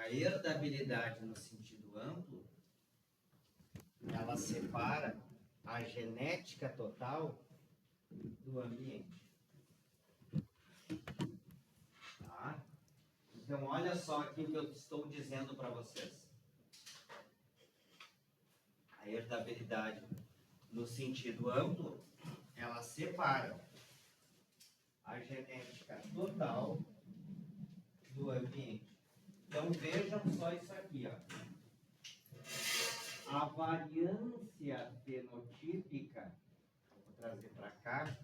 a herdabilidade no sentido amplo, ela separa a genética total do ambiente. Tá? Então, olha só aqui o que eu estou dizendo para vocês. A herdabilidade no sentido amplo, ela separa a genética total do ambiente. Então, vejam só isso aqui, ó. A variância fenotípica, vou trazer para cá.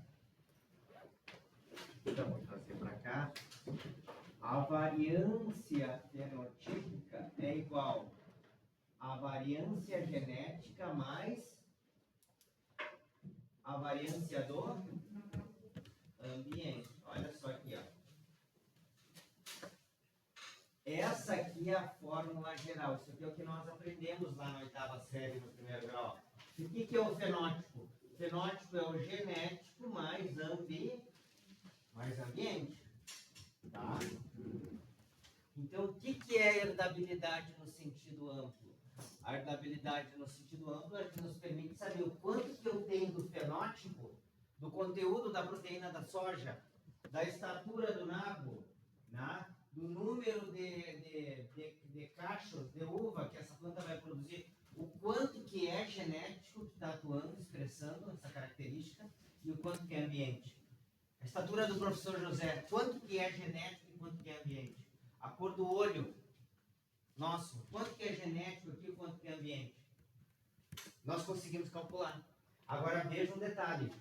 Então, vou trazer para cá. A variância fenotípica é igual à variância genética mais a variância do ambiente. Olha só aqui, ó. Essa aqui é a fórmula geral. Isso aqui é o que nós aprendemos lá na 8ª série, no 1º grau. E o que é o fenótipo? O fenótipo é o genético mais ambiente. Tá? Então, o que é a herdabilidade no sentido amplo? A herdabilidade no sentido amplo é que nos permite saber o quanto que eu tenho do fenótipo, do conteúdo da proteína da soja, da estatura do nabo, né? Do número de cachos de uva que essa planta vai produzir, o quanto que é genético que está atuando, expressando essa característica, e o quanto que é ambiente. A estatura do professor José, quanto que é genético e quanto que é ambiente. A cor do olho nosso, quanto que é genético aqui e quanto que é ambiente. Nós conseguimos calcular. Agora veja um detalhe.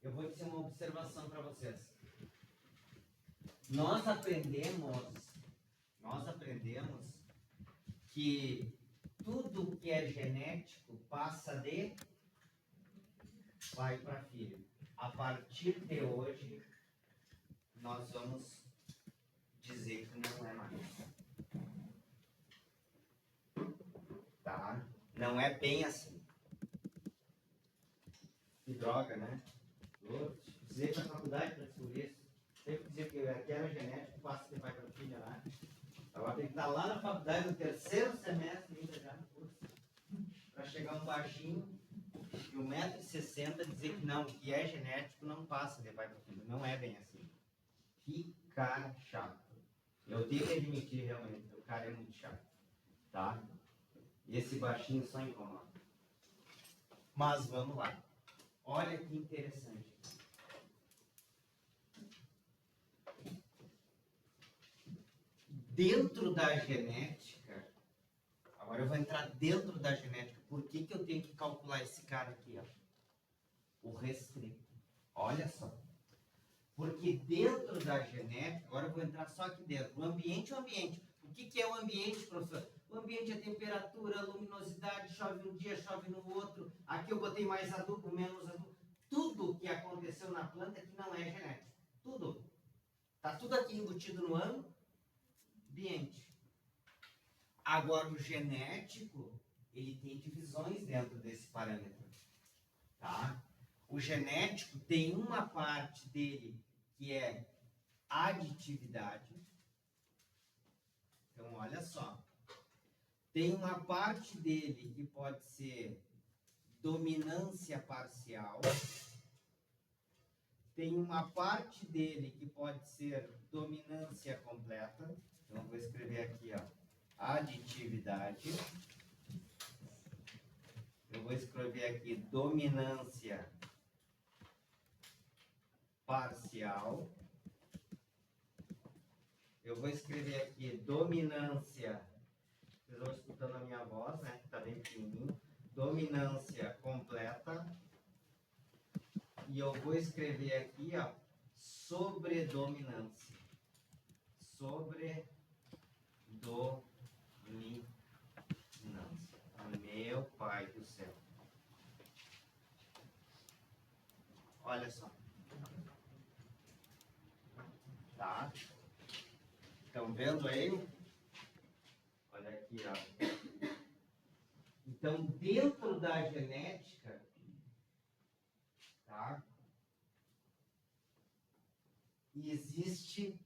Eu vou dizer uma observação para vocês. Nós aprendemos que tudo que é genético passa de pai para filho. A partir de hoje, nós vamos dizer que não é mais. Tá? Não é bem assim. Que droga, né? Eu precisei para a faculdade para descobrir isso. Sempre dizia que aquela genética passa de pai para filha lá. Agora tem que estar lá na faculdade, no 3º semestre ainda já no curso. Para chegar um baixinho de 1,60 m dizer que não, que é genético não passa de pai para filho. Não é bem assim. Que cara chato. Eu tenho que admitir realmente, o cara é muito chato. Tá? E esse baixinho só incomoda. Mas vamos lá. Olha que interessante. Dentro da genética, agora eu vou entrar dentro da genética. Por que eu tenho que calcular esse cara aqui, ó? O restrito. Olha só. Porque dentro da genética, agora eu vou entrar só aqui dentro. O ambiente é o ambiente. O que é o ambiente, professor? O ambiente é temperatura, luminosidade, chove um dia, chove no outro. Aqui eu botei mais adubo, menos adubo. Tudo que aconteceu na planta que não é genético. Tudo. Está tudo aqui embutido no ambiente. Agora o genético, ele tem divisões dentro desse parâmetro. Tá? O genético tem uma parte dele que é aditividade. Então, olha só. Tem uma parte dele que pode ser dominância parcial. Tem uma parte dele que pode ser dominância completa. Então, eu vou escrever aqui, ó, aditividade. Eu vou escrever aqui dominância parcial. Eu vou escrever aqui dominância, vocês vão escutando a minha voz, né, que está bem pequenininho, dominância completa. E eu vou escrever aqui, ó, sobredominância. Sobredominância. Meu pai do céu. Olha só. Tá? Estão vendo aí? Olha aqui, ó. Então, dentro da genética, tá? Existe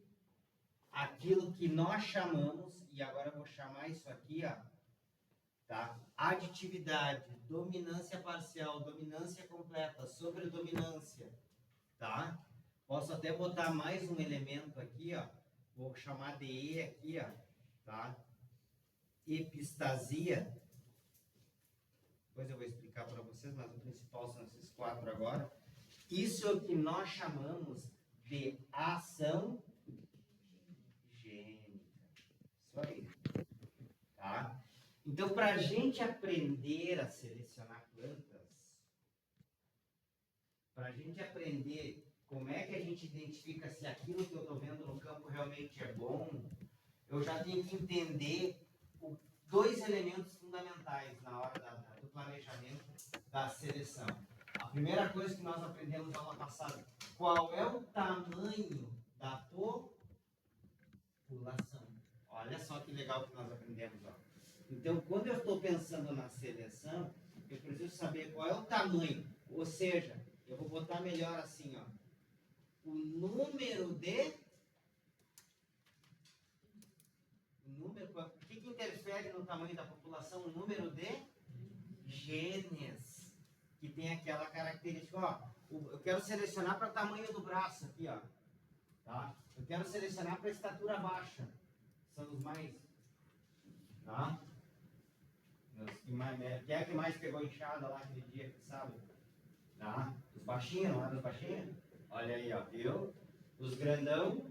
aquilo que nós chamamos e agora eu vou chamar isso aqui, ó, tá? Aditividade, dominância parcial, dominância completa, sobredominância, tá? Posso até botar mais um elemento aqui, ó. Vou chamar de E aqui, ó, tá? Epistasia. Depois eu vou explicar para vocês, mas o principal são esses 4 agora. Isso é o que nós chamamos de ação gênica. Isso aí. Tá? Então, para a gente aprender a selecionar plantas, para a gente aprender como é que a gente identifica se aquilo que eu estou vendo no campo realmente é bom, eu já tenho que entender 2 elementos fundamentais na hora do planejamento da seleção. A primeira coisa que nós aprendemos na aula passada, qual é o tamanho da população? Olha só que legal que nós aprendemos. Ó. Então, quando eu estou pensando na seleção, eu preciso saber qual é o tamanho. Ou seja, eu vou botar melhor assim, ó. O número de... O que interfere no tamanho da população? O número de genes, que tem aquela característica, ó, eu quero selecionar para o tamanho do braço aqui, ó, tá? Eu quero selecionar para estatura baixa, são os mais, tá? Quem é que mais pegou inchada lá aquele dia, sabe? Tá? Os baixinhos, não é dos baixinhos? Olha aí, ó, viu? Os grandão,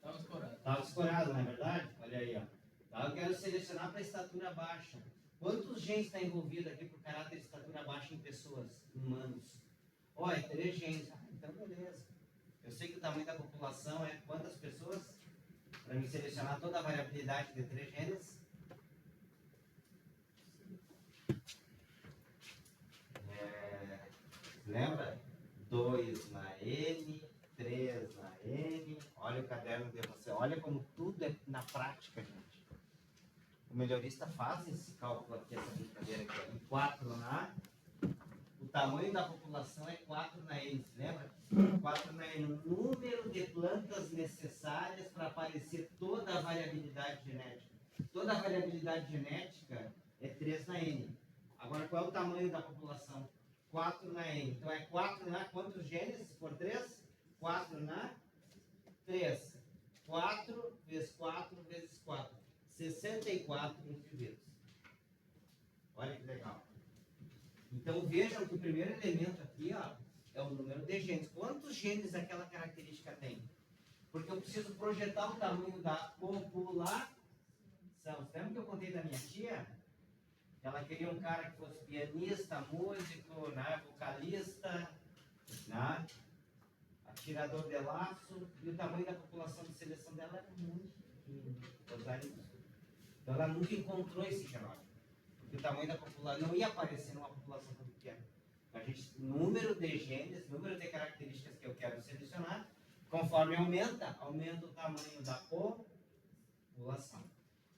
tava escorado, não é verdade? Olha aí, ó. Tá? Eu quero selecionar para estatura baixa. Quantos genes está envolvido aqui por caráter de estatura baixa em pessoas, humanos? Olha, 3 genes. Ah, então beleza. Eu sei que o tamanho da população é quantas pessoas? Para me selecionar toda a variabilidade de 3 genes. Lembra? 2 na N, 3 na N. Olha o caderno de você. Olha como tudo é na prática, gente. O melhorista faz esse cálculo aqui, essa brincadeira aqui. 4 na A. O tamanho da população é 4 na N, se lembra? 4 na N. O número de plantas necessárias para aparecer toda a variabilidade genética. Toda a variabilidade genética é 3 na N. Agora, qual é o tamanho da população? 4 na N. Então, é 4 na... Quantos genes por 3? 4 na 3. 4 vezes 4 vezes 4. 64 indivíduos. Olha que legal. Então vejam que o primeiro elemento aqui, ó, é o número de genes. Quantos genes aquela característica tem? Porque eu preciso projetar o tamanho da população. Você lembra que eu contei da minha tia? Ela queria um cara que fosse pianista, músico, né, vocalista, né, atirador de laço, e o tamanho da população de seleção dela era muito pequeno. Então ela nunca encontrou esse genótipo, porque o tamanho da população não ia aparecer numa população tão pequena. A gente, número de genes, número de características que eu quero selecionar, conforme aumenta o tamanho da população.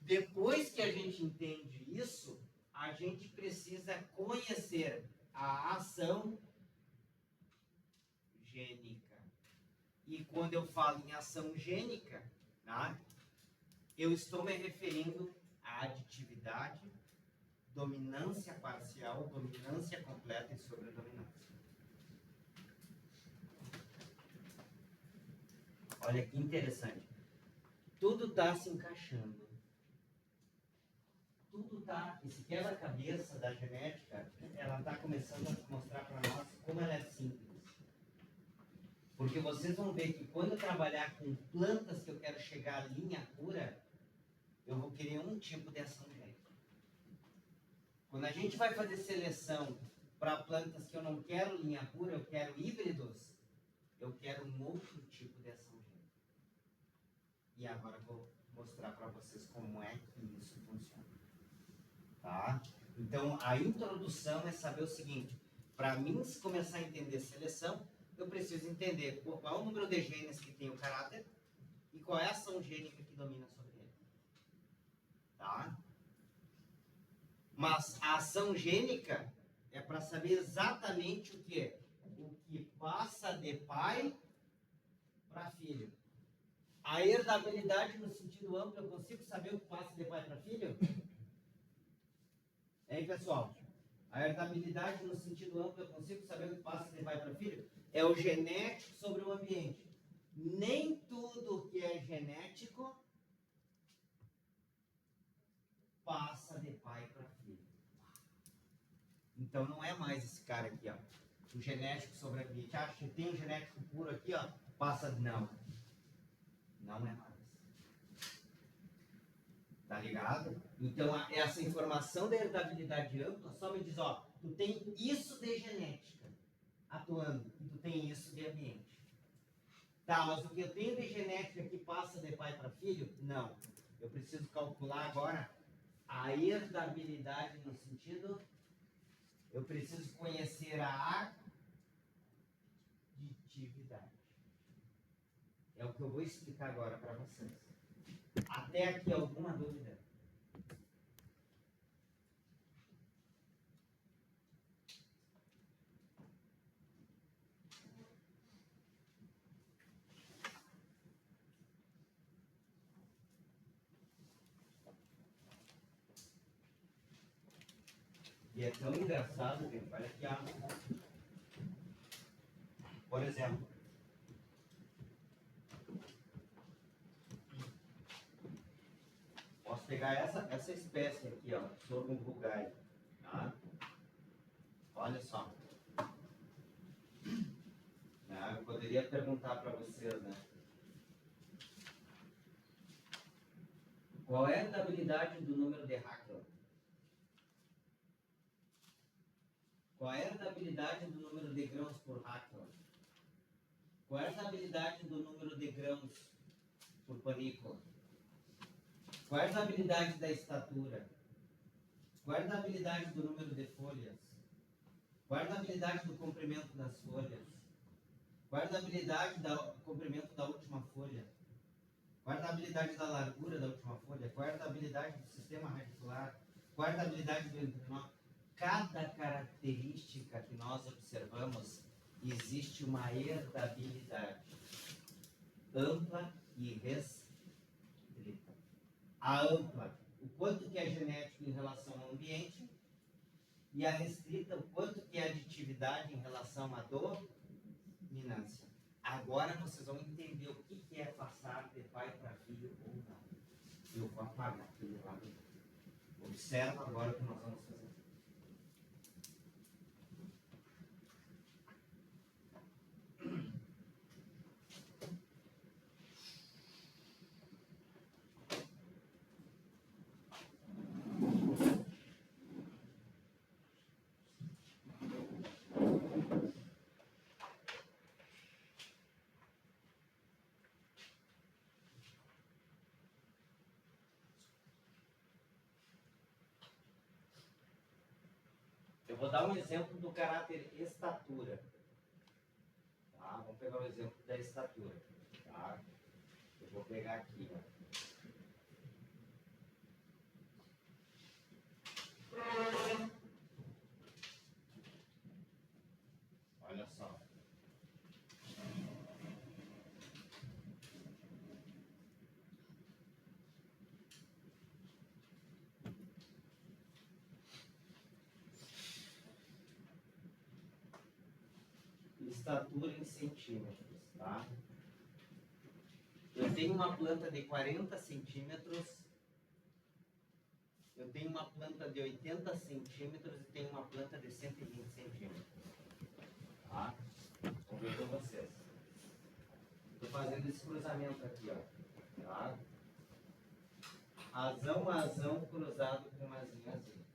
Depois que a gente entende isso, a gente precisa conhecer a ação gênica. E quando eu falo em ação gênica, né, eu estou me referindo à aditividade, dominância parcial, dominância completa e sobredominância. Olha que interessante. Tudo está se encaixando. Tudo está, esse quebra-cabeça da genética, ela está começando a mostrar para nós como ela é simples. Porque vocês vão ver que quando eu trabalhar com plantas que eu quero chegar à linha pura, eu vou querer um tipo de ação gênica. Quando a gente vai fazer seleção para plantas que eu não quero linha pura, eu quero híbridos, eu quero um outro tipo de ação gênica. E agora eu vou mostrar para vocês como é que isso funciona. Tá? Então, a introdução é saber o seguinte: para mim começar a entender seleção, eu preciso entender qual é o número de genes que tem o caráter e qual é a ação gênica que domina sobre ele. Tá? Mas a ação gênica é para saber exatamente o que é. O que passa de pai para filho. A herdabilidade no sentido amplo, eu consigo saber o que passa de pai para filho? Hein, pessoal? A herdabilidade no sentido amplo, eu consigo saber o que passa de pai para filho? É o genético sobre o ambiente. Nem tudo que é genético passa de pai para filho. Então não é mais esse cara aqui, ó. O genético sobre o ambiente. Acha que tem genético puro aqui, ó. Passa, não. Não é mais. Tá ligado? Então, essa informação da herdabilidade ampla só me diz, ó, tu tem isso de genética atuando e tu tem isso de ambiente. Tá, mas o que eu tenho de genética que passa de pai para filho? Não. Eu preciso calcular agora a herdabilidade no sentido, eu preciso conhecer a aditividade. É o que eu vou explicar agora para vocês. Até aqui, alguma dúvida? E é tão engraçado, gente, olha aqui, ó. Por exemplo, posso pegar essa espécie aqui, ó, Sorghum vulgare, tá? Olha só. Eu poderia perguntar para vocês, né? Qual é a herdabilidade do número de Haeckel? Qual é a herdabilidade do número de grãos por Haeckel? Qual é a herdabilidade do número de grãos por panícula? Qual é a herdabilidade da estatura? Qual é a herdabilidade do número de folhas? Qual é a herdabilidade do comprimento das folhas? Qual é a herdabilidade do comprimento da última folha? Qual é a herdabilidade da largura da última folha? Qual é a herdabilidade do sistema radicular? Qual é a herdabilidade do entrenó? Cada característica que nós observamos, existe uma herdabilidade ampla e restrita. A ampla, o quanto que é genético em relação ao ambiente, e a restrita, o quanto que é aditividade em relação à dominância. Agora vocês vão entender o que é passar de pai para filho ou não. Eu vou apagar aquele lado. Observa agora o que nós vamos fazer. Eu vou dar um exemplo do caráter estatura. Tá? Vamos pegar o exemplo da estatura. Tá? Eu vou pegar aqui. Ó. Olha só. Estatura em centímetros, tá? Eu tenho uma planta de 40 centímetros, eu tenho uma planta de 80 centímetros e tenho uma planta de 120 centímetros. Tá? Vou ver com vocês. Estou fazendo esse cruzamento aqui, ó. Tá? Azão a azão cruzado com azinho a azinho.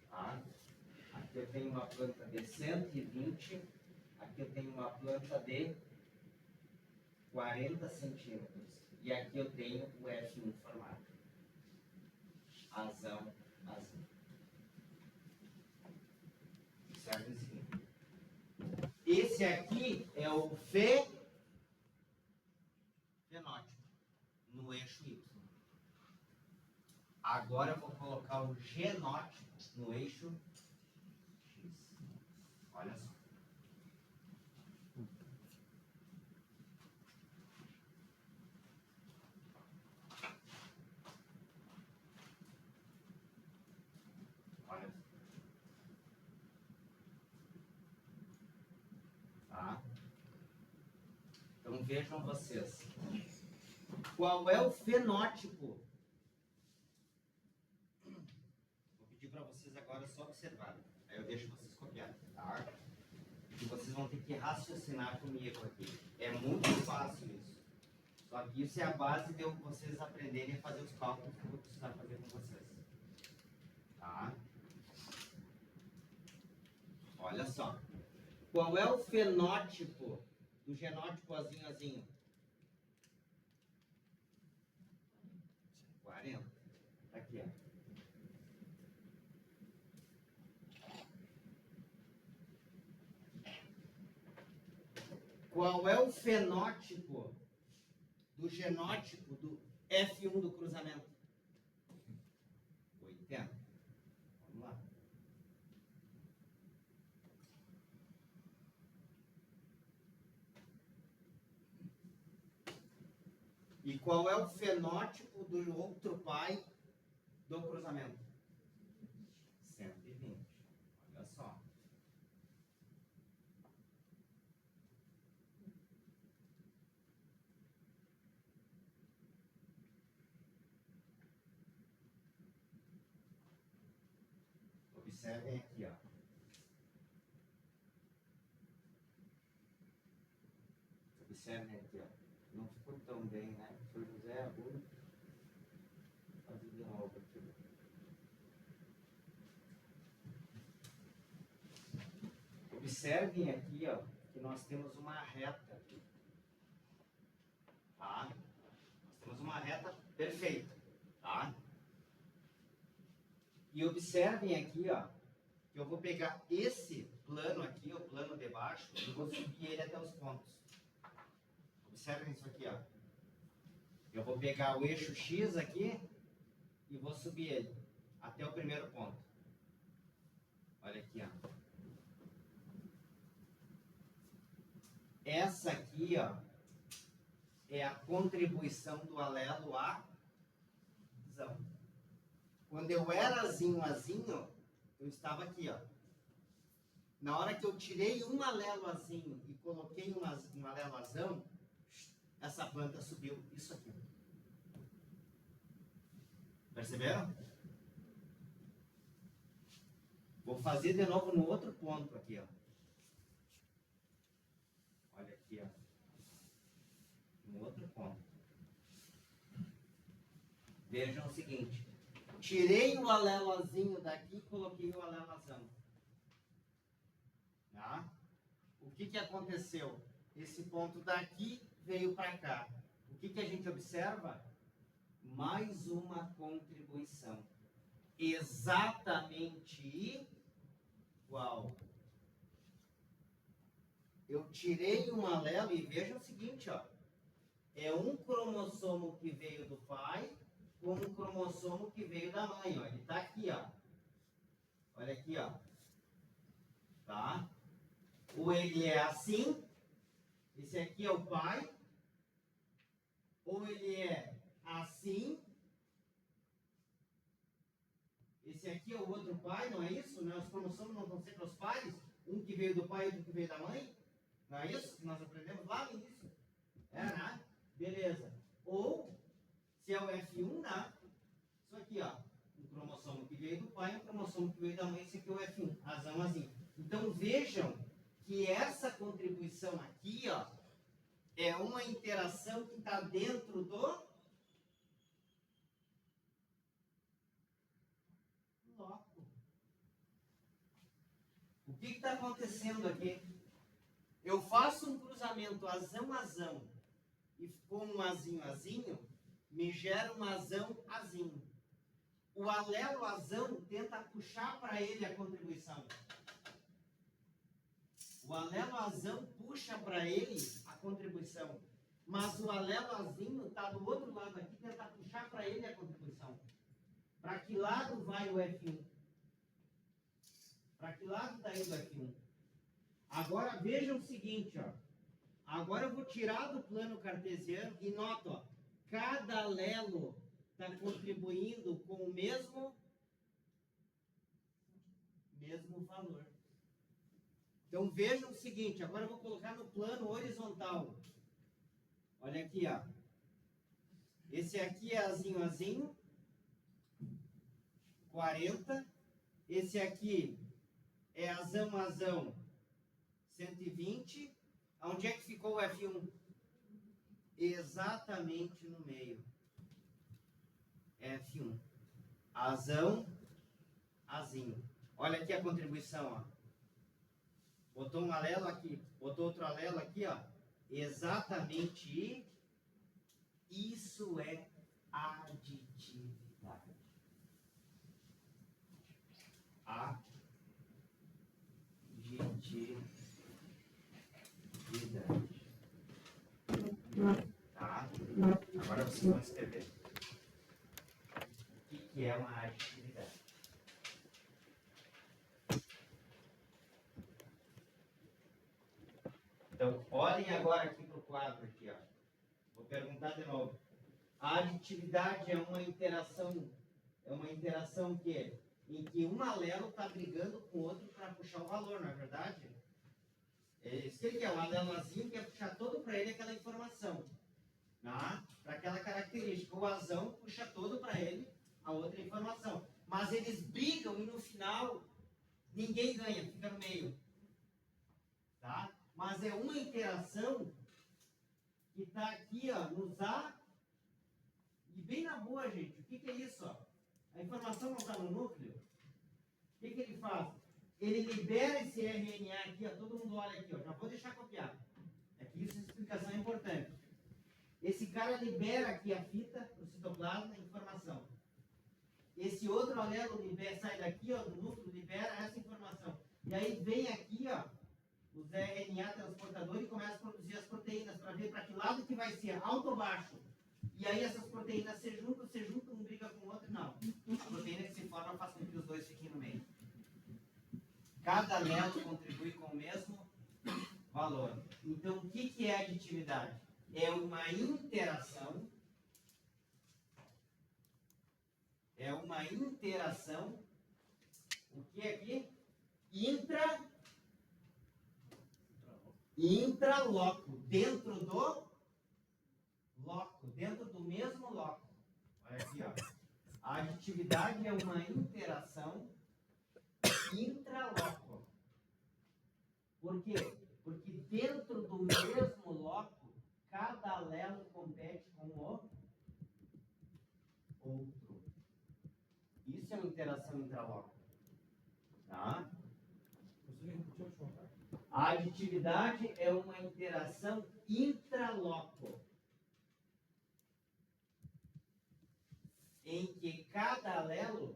Tá? Aqui eu tenho uma planta de 120, aqui eu tenho uma planta de 40 centímetros. E aqui eu tenho o F1 formado. Azão, azão. Observe o seguinte. Esse aqui é o fenótipo no eixo Y. Agora eu vou colocar o genótipo no eixo X. Olha só. Então vejam vocês. Qual é o fenótipo? Vou pedir para vocês agora só observar. Aí eu deixo vocês copiarem, tá? E vocês vão ter que raciocinar comigo aqui. É muito fácil isso. Só que isso é a base de vocês aprenderem a fazer os cálculos que eu vou precisar fazer com vocês. Tá? Olha só. Qual é o fenótipo do genótipo azinho? 40. Tá aqui, ó. Qual é o fenótipo do genótipo do F1 do cruzamento? 80. Vamos lá. E qual é o fenótipo do outro pai do cruzamento? 120. Olha só. Observem aqui, ó. Observem aqui, ó. Não ficou tão bem, né? O Sr. José Arruda. Fazer de novo aqui. Observem aqui, ó, que nós temos uma reta aqui. Tá? Nós temos uma reta perfeita, tá? E observem aqui, ó, que eu vou pegar esse plano aqui, o plano de baixo, e vou subir ele até os pontos. Observem isso aqui, ó. Eu vou pegar o eixo X aqui e vou subir ele até o primeiro ponto. Olha aqui, ó. Essa aqui, ó, é a contribuição do alelo a zão. Quando eu era azinho, eu estava aqui, ó. Na hora que eu tirei um alelo azinho e coloquei um alelo azão, essa planta subiu isso aqui. Perceberam? Vou fazer de novo no outro ponto aqui, ó. Olha aqui, ó. No outro ponto. Vejam o seguinte. Tirei o alelozinho daqui e coloquei o alelozão. Tá? O que aconteceu? Esse ponto daqui veio para cá. O que a gente observa? Mais uma contribuição. Exatamente igual. Eu tirei um alelo e veja o seguinte, ó. É um cromossomo que veio do pai com um cromossomo que veio da mãe, ó. Ele está aqui, ó. Olha aqui, ó. Tá? Ou ele é assim, esse aqui é o pai, ou ele é assim, esse aqui é o outro pai, não é isso? Né? Os cromossomos não vão ser para os pais, um que veio do pai e outro que veio da mãe, não é isso que nós aprendemos lá no início? É, né? Beleza. Ou, se é o F1, né? Isso aqui, ó, um cromossomo que veio do pai, um cromossomo que veio da mãe, esse aqui é o F1, azão, azinho. Então vejam que essa contribuição aqui, ó, é uma interação que está dentro do bloco. O que está acontecendo aqui? Eu faço um cruzamento azão-azão e com um azinho-azinho, me gera um azão-azinho. O alelo azão tenta puxar para ele a contribuição. O alelo azão puxa para ele a contribuição. Mas o alelo azinho está do outro lado aqui, tenta puxar para ele a contribuição. Para que lado vai o F1? Para que lado está indo o F1? Agora vejam o seguinte, ó. Agora eu vou tirar do plano cartesiano e nota, ó, cada alelo está contribuindo com o mesmo valor. Então vejam o seguinte, agora eu vou colocar no plano horizontal. Olha aqui, ó. Esse aqui é azinho, azinho. 40. Esse aqui é azão, azão. 120. Onde é que ficou o F1? Exatamente no meio. F1. Azão, azinho. Olha aqui a contribuição, ó. Botou um alelo aqui, botou outro alelo aqui, ó. Exatamente isso é aditividade. Aditividade. Tá? Agora vocês vão escrever. O que é uma aditividade? Então, olhem agora aqui para o quadro aqui, ó. Vou perguntar de novo. A aditividade é uma interação que em que um alelo está brigando com o outro para puxar o valor, não é verdade? É isso que ele quer, o alelozinho quer puxar todo para ele aquela informação, tá? Para aquela característica. O azão puxa todo para ele a outra informação. Mas eles brigam e no final ninguém ganha, fica no meio. Tá? Mas é uma interação que está aqui, ó, nos A. E bem na boa, gente, o que é isso? Ó? A informação não está no núcleo. O que ele faz? Ele libera esse RNA aqui, ó, todo mundo olha aqui, ó, já vou deixar copiado. É que isso, essa explicação é importante. Esse cara libera aqui a fita, o citoplasma, a informação. Esse outro alelo libera, sai daqui, ó, do núcleo, libera essa informação. E aí vem aqui, ó, os RNA transportadores e começa a produzir as proteínas para ver para que lado que vai ser, alto ou baixo. E aí essas proteínas se juntam, um briga com o outro, não. A proteína que se forma faz com que os dois fiquem no meio. Cada alelo contribui com o mesmo valor. Então, o que é aditividade? É uma interação. O que é aqui? Intraloco. Dentro do loco. Dentro do mesmo loco. Olha aqui, ó. A aditividade é uma interação intraloco. Por quê? Porque dentro do mesmo loco, cada alelo compete com o outro. Isso é uma interação intraloco. Tá? A aditividade é uma interação intraloco, em que cada alelo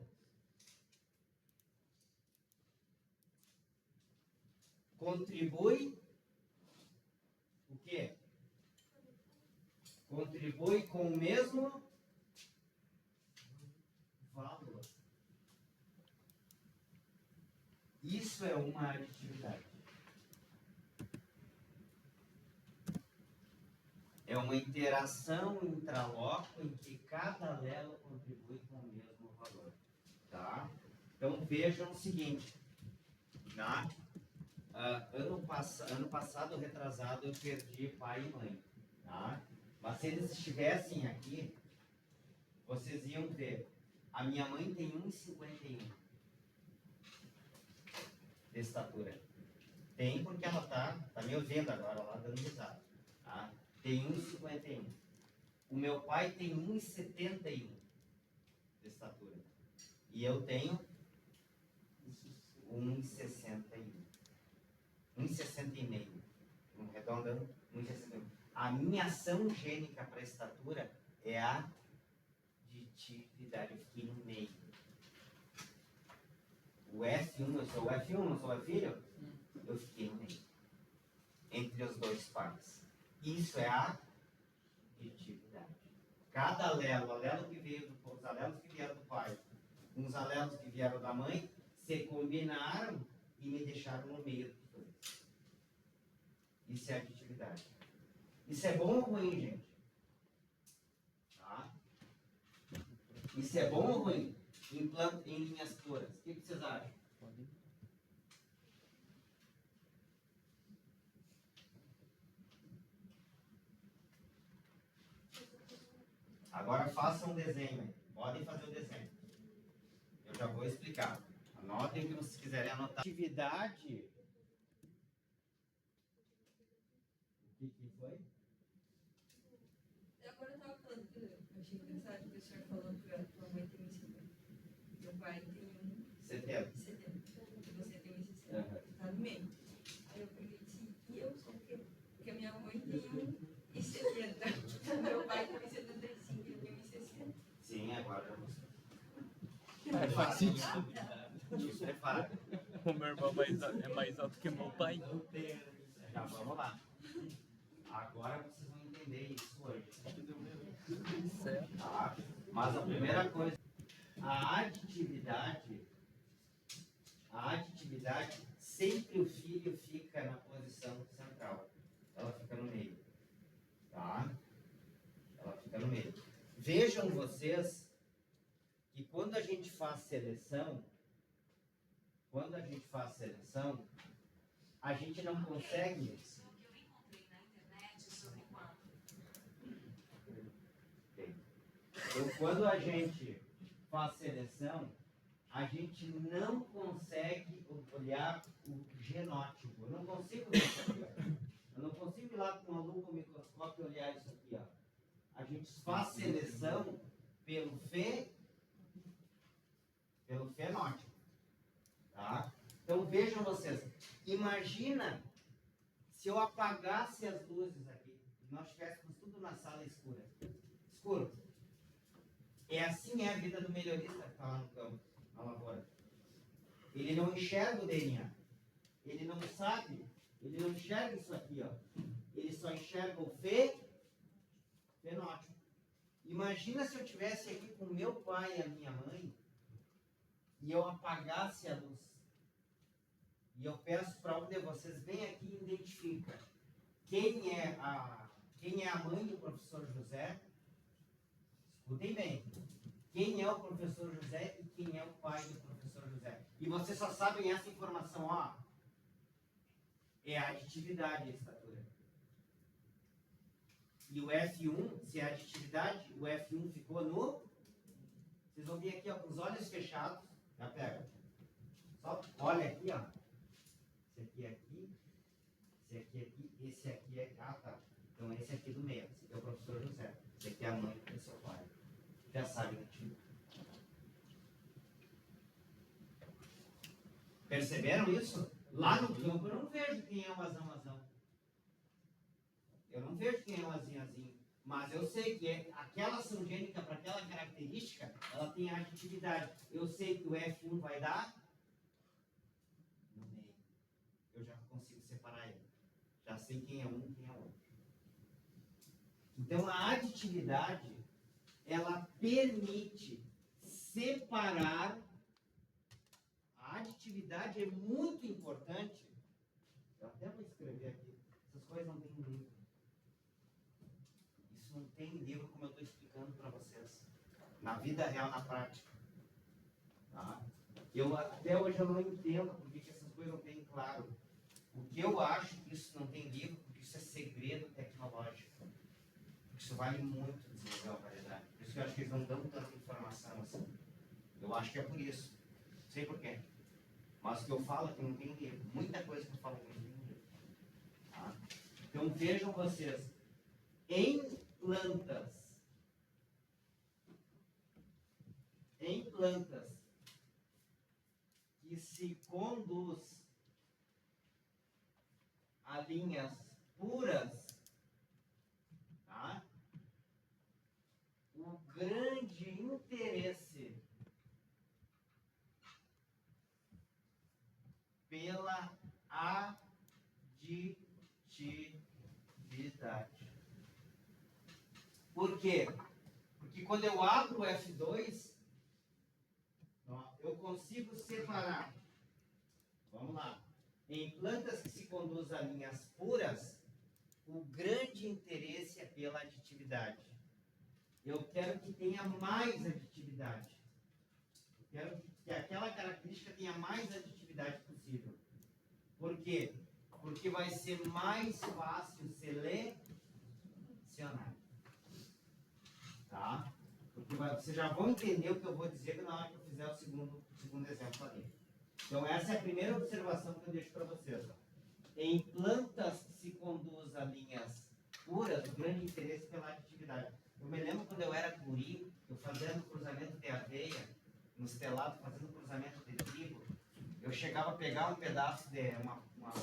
contribui o quê? Contribui com o mesmo valor. Isso é uma aditividade. É uma interação intraloco em que cada alelo contribui com o mesmo valor. Tá? Então vejam o seguinte. Tá? Ano passado, retrasado, eu perdi pai e mãe. Tá? Mas se eles estivessem aqui, vocês iam ver. A minha mãe tem 1,51 de estatura. Tem porque ela tá me ouvindo agora, ela dando risada. Tá? Tem 1,51. O meu pai tem 1,71 de estatura. E eu tenho 1,61. 1,60,5. Arredondando, 1,61. A minha ação gênica para a estatura é a aditividade. Eu fiquei no meio. O F1, eu sou o F1, não sou o filho? Eu fiquei no meio. Entre os dois pais. Isso é a aditividade. Cada alelo, os alelos que vieram do pai, uns alelos que vieram da mãe, se combinaram e me deixaram no meio dos dois. Isso é aditividade. Isso é bom ou ruim, gente? Tá? Isso é bom ou ruim? Em linhas puras. O que vocês acham? Agora façam um desenho aí. Podem fazer o desenho. Eu já vou explicar. Anotem o que vocês quiserem anotar. Atividade. O que foi? Agora eu estava falando que eu achei engraçado que o senhor falou que a tua mãe tem 1,50. Meu pai tem 70. 1,70. E você tem 1,60. Uhum. Tá no meio. Aí eu perguntei assim, e eu sou o quê? Porque a minha mãe tem 1,70. Meu pai tem 1,75 e eu tenho 1,60. Sim, agora eu vou. Faz sentido. Te prepara. O meu irmão é mais alto que meu pai. Já vamos lá. Agora vocês vão entender isso hoje. Certo. Tá? Mas a primeira coisa, a aditividade, sempre o filho fica na posição central. Ela fica no meio. Tá? Ela fica no meio. Vejam vocês que quando a gente faz seleção, a gente não consegue. Então, quando a gente faz seleção, a gente não consegue olhar o genótipo. Eu não consigo ver isso aqui, ó. Eu não consigo ir lá com uma lupa ou microscópio e olhar isso aqui, ó. A gente faz seleção pelo fenótipo. Tá? Então vejam vocês. Imagina se eu apagasse as luzes aqui e nós estivéssemos tudo na sala escura. Escuro. Assim é a vida do melhorista que está lá no campo, na lavoura. Ele não enxerga o DNA. Ele não sabe. Ele não enxerga isso aqui, ó. Ele só enxerga o fenótipo. Imagina se eu estivesse aqui com meu pai e a minha mãe e eu apagasse a luz. E eu peço para um de vocês, vem aqui e identifica quem é a mãe do professor José. Escutem bem. Quem é o professor José e quem é o pai do professor José. E vocês só sabem essa informação, ó. É a aditividade, a estatura. E o F1, se é a aditividade, o F1 ficou no... Vocês vão ver aqui, ó, com os olhos fechados. Já pega. Só olha aqui, ó. Esse aqui, esse aqui é... Ah, tá. Então esse aqui do meio. Esse aqui é o professor José. Esse aqui é a mãe do seu pai. Já sabe, né? Perceberam isso? Lá no campo eu não vejo quem é o azão. Eu não vejo quem é o azinho. Mas eu sei que aquela ação gênica para aquela característica, ela tem a aditividade. Eu sei que o F1 vai dar no meio. Eu já consigo separar ele. Já sei quem é um e quem é outro. Então a aditividade, ela permite separar. A aditividade é muito importante. Eu até vou escrever aqui. Essas coisas não tem livro. Isso não tem livro como eu estou explicando para vocês. Na vida real, na prática. Tá? Até hoje eu não entendo porque que essas coisas não têm claro. O que eu acho que isso não tem livro, porque isso é segredo tecnológico. Porque isso vale muito desenvolver uma variedade. Por isso que eu acho que eles não dão tanta informação assim. Eu acho que é por isso. Não sei por quê. Mas o que eu falo é que não tem livro. Muita coisa que eu falo que não tem livro. Tá? Então vejam vocês. Em plantas que se conduz a linhas puras, tá? O grande interesse pela aditividade. Por quê? Porque quando eu abro o F2, eu consigo separar. Vamos lá. Em plantas que se conduzem a linhas puras, o grande interesse é pela aditividade. Eu quero que tenha mais aditividade. Eu quero que aquela característica tenha mais aditividade possível. Por quê? Porque vai ser mais fácil selecionar. Tá? vocês já vão entender o que eu vou dizer na hora que eu fizer o segundo exemplo ali. Então, essa é a primeira observação que eu deixo para vocês. Ó. Em plantas que se conduz a linhas puras, o grande interesse pela aditividade. Eu me lembro quando eu era guri, eu fazendo cruzamento de aveia, no estelado, fazendo cruzamento de trigo, eu chegava a pegar um pedaço de uma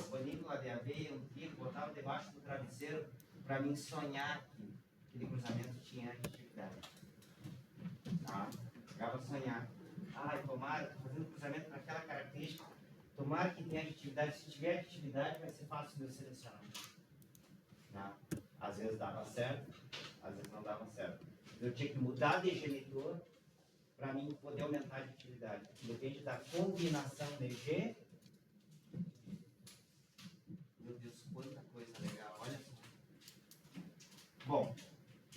panícula de aveia, um trigo, botava debaixo do travesseiro para mim sonhar que aquele cruzamento tinha aditividade. Tá? Chegava a sonhar. Ai, tomara, estou fazendo cruzamento com aquela característica, tomara que tenha aditividade. Se tiver aditividade, vai ser fácil de eu selecionar. Tá? Às vezes dava certo, às vezes não dava certo. Eu tinha que mudar de genitor para mim poder aumentar a aditividade. Depende da combinação de G. Meu Deus, quanta coisa legal, olha só. Bom,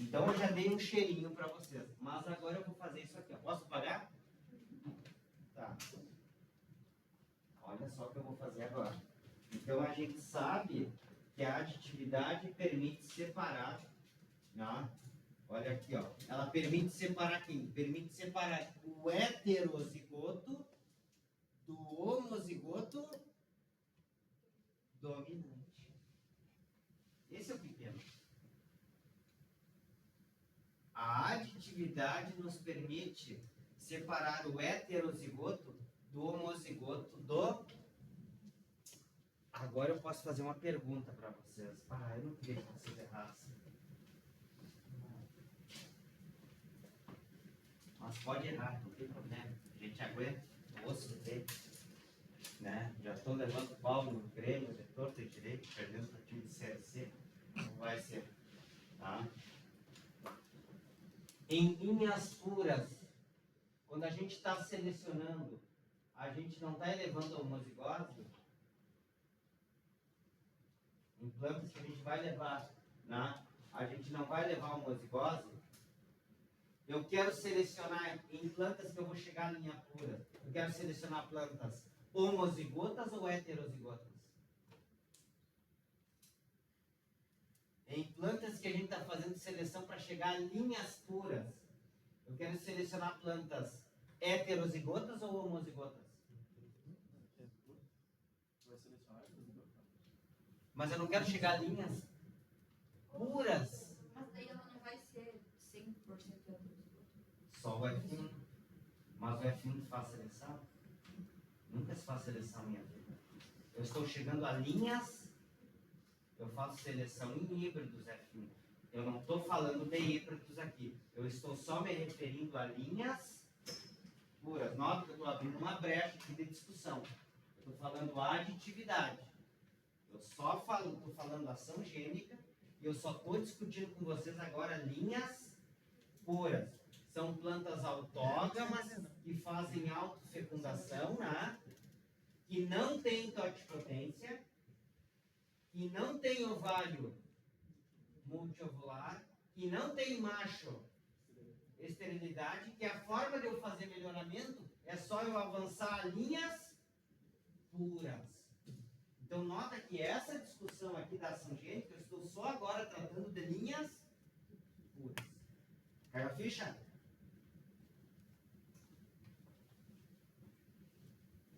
então eu já dei um cheirinho para vocês, mas agora eu vou fazer isso aqui. Ó. Posso pagar? Tá. Olha só o que eu vou fazer agora. Então a gente sabe que a aditividade permite separar, né? Olha aqui, ó. Ela permite separar quem? Permite separar o heterozigoto do homozigoto dominante. Esse é o pequeno. A aditividade nos permite separar o heterozigoto do homozigoto do... Agora eu posso fazer uma pergunta para vocês. Eu não queria que vocês errassem. Mas pode errar, não tem problema. A gente aguenta o osso dele. Né? Já estou levando pau no Grêmio, de torto e direito, perdendo para o time de Série C. Não vai ser. Tá? Em linhas puras, quando a gente está selecionando, a gente não está elevando a homozigose. Em plantas que a gente vai levar, né? A gente não vai levar a homozigose. Eu quero selecionar em plantas que eu vou chegar à linha pura. Eu quero selecionar plantas homozigotas ou heterozigotas? Em plantas que a gente está fazendo seleção para chegar a linhas puras, eu quero selecionar plantas heterozigotas ou homozigotas? Mas eu não quero chegar a linhas puras. Mas daí ela não vai ser 100% heterozigoto. Só o F1. Mas o F1 faz seleção? Nunca se faz seleção em F1. Eu estou chegando a linhas, eu faço seleção em híbridos F1. Eu não estou falando de híbridos aqui. Eu estou só me referindo a linhas puras. Nota que eu estou abrindo uma brecha aqui de discussão. Eu estou falando aditividade. Eu só estou falando ação gênica e eu só estou discutindo com vocês agora linhas puras. São plantas autógamas que fazem autofecundação, né? Que não tem totipotência, que não tem ovário multiovular, que não tem macho esterilidade, que a forma de eu fazer melhoramento é só eu avançar a linhas puras. Então, nota que essa discussão aqui da ação gênica, eu estou só agora tratando de linhas puras. Caiu a ficha?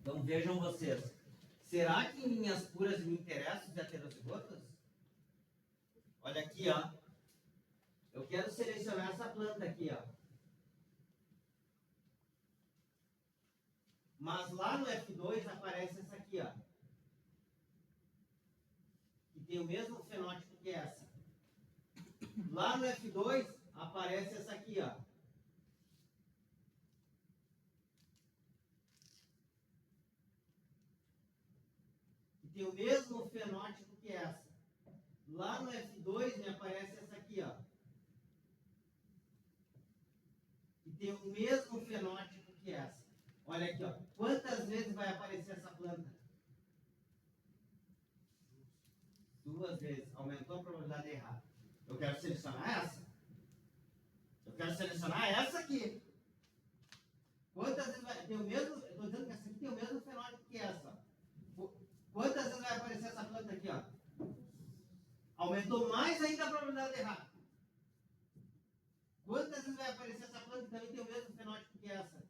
Então, vejam vocês. Será que em linhas puras me interessam os heterozigotos? Olha aqui, ó. Eu quero selecionar essa planta aqui, ó. Mas lá no F2 aparece essa aqui, ó. Que tem o mesmo fenótipo que essa. Lá no F2 aparece essa aqui, ó. Que tem o mesmo fenótipo que essa. Lá no F2 me aparece essa aqui, ó. Que tem o mesmo fenótipo que essa. Olha aqui, ó. Quantas vezes vai aparecer essa planta? 2 vezes. Aumentou a probabilidade de errar. Eu quero selecionar essa. Eu quero selecionar essa aqui. Quantas vezes vai ter o mesmo... Eu estou dizendo que essa aqui tem o mesmo fenótipo que essa. Quantas vezes vai aparecer essa planta aqui, ó? Aumentou mais ainda a probabilidade de errar. Quantas Quantas vezes vai aparecer essa planta que também tem o mesmo fenótipo que essa?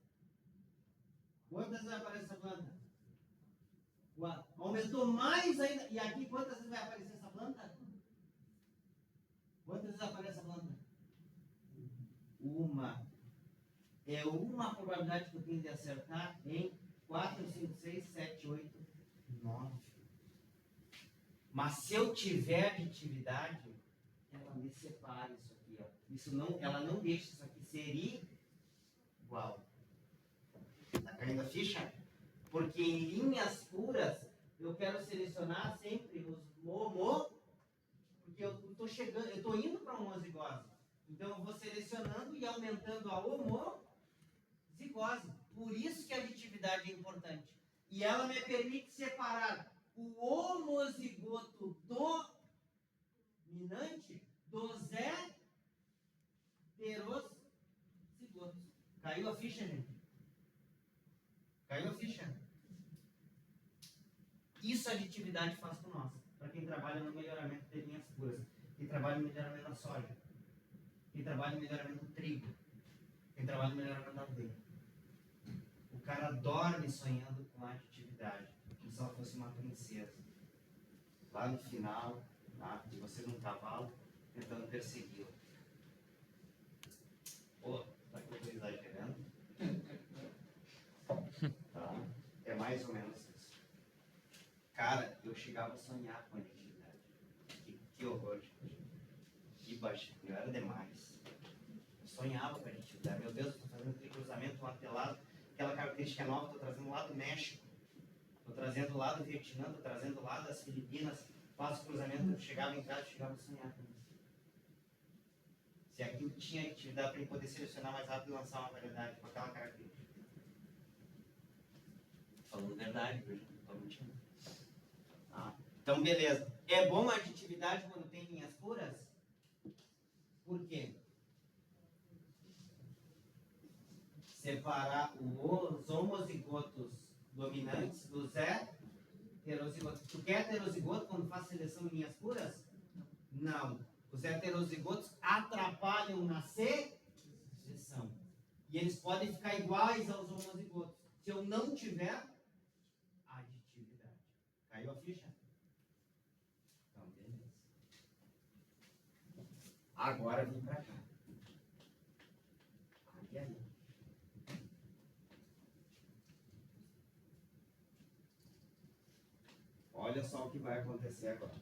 Quantas vezes vai aparecer essa planta? 4. Aumentou mais ainda. E aqui, quantas vezes vai aparecer essa planta? Quantas vezes aparece essa planta? Uma. É uma probabilidade que eu tenho de acertar em 4, 5, 6, 7, 8, 9. Mas se eu tiver aditividade, ela me separa isso aqui, ó. Isso não, ela não deixa isso aqui ser igual. Tá caindo a ficha? Porque em linhas puras, eu quero selecionar sempre os porque eu estou indo para uma homozigose. Então eu vou selecionando e aumentando a homozigose. Por isso que a aditividade é importante. E ela me permite separar o homozigoto dominante dos heterozigotos. Caiu a ficha, gente? Caiu a ficha? Isso a aditividade faz com nós. Para quem trabalha no melhoramento de linhas puras. Quem trabalha no melhoramento da soja. Quem trabalha no melhoramento do trigo. Quem trabalha no melhoramento da aveia. O cara dorme sonhando com a aditividade. Como se ela fosse uma princesa. Lá no final, tá? E você num cavalo, tentando persegui-la. Pô, será que eu estou exagerando? Tá? É mais ou menos isso. Cara, eu chegava a sonhar com a aditividade. Que horror, gente. Que baixo. Eu era demais. Eu sonhava com a aditividade. Meu Deus, estou fazendo aquele cruzamento latelado. Aquela característica nova, estou trazendo lá do México. Estou trazendo lá do Vietnã, estou trazendo lá das Filipinas. Faço cruzamento, eu chegava em casa, chegava a sonhar com isso. Se aquilo tinha atividade para poder selecionar mais rápido e lançar uma variedade com aquela característica. Falando verdade, viu? Não estou mentindo. Tá? Então, beleza. É bom a aditividade quando tem linhas puras? Por quê? Separar os homozigotos dominantes dos heterozigotos. Tu quer heterozigoto quando faz seleção em linhas puras? Não. Os heterozigotos atrapalham na seleção. E eles podem ficar iguais aos homozigotos. Se eu não tiver aditividade. Caiu a ficha? Então, beleza. Agora vem pra cá. Aí. Olha só o que vai acontecer agora.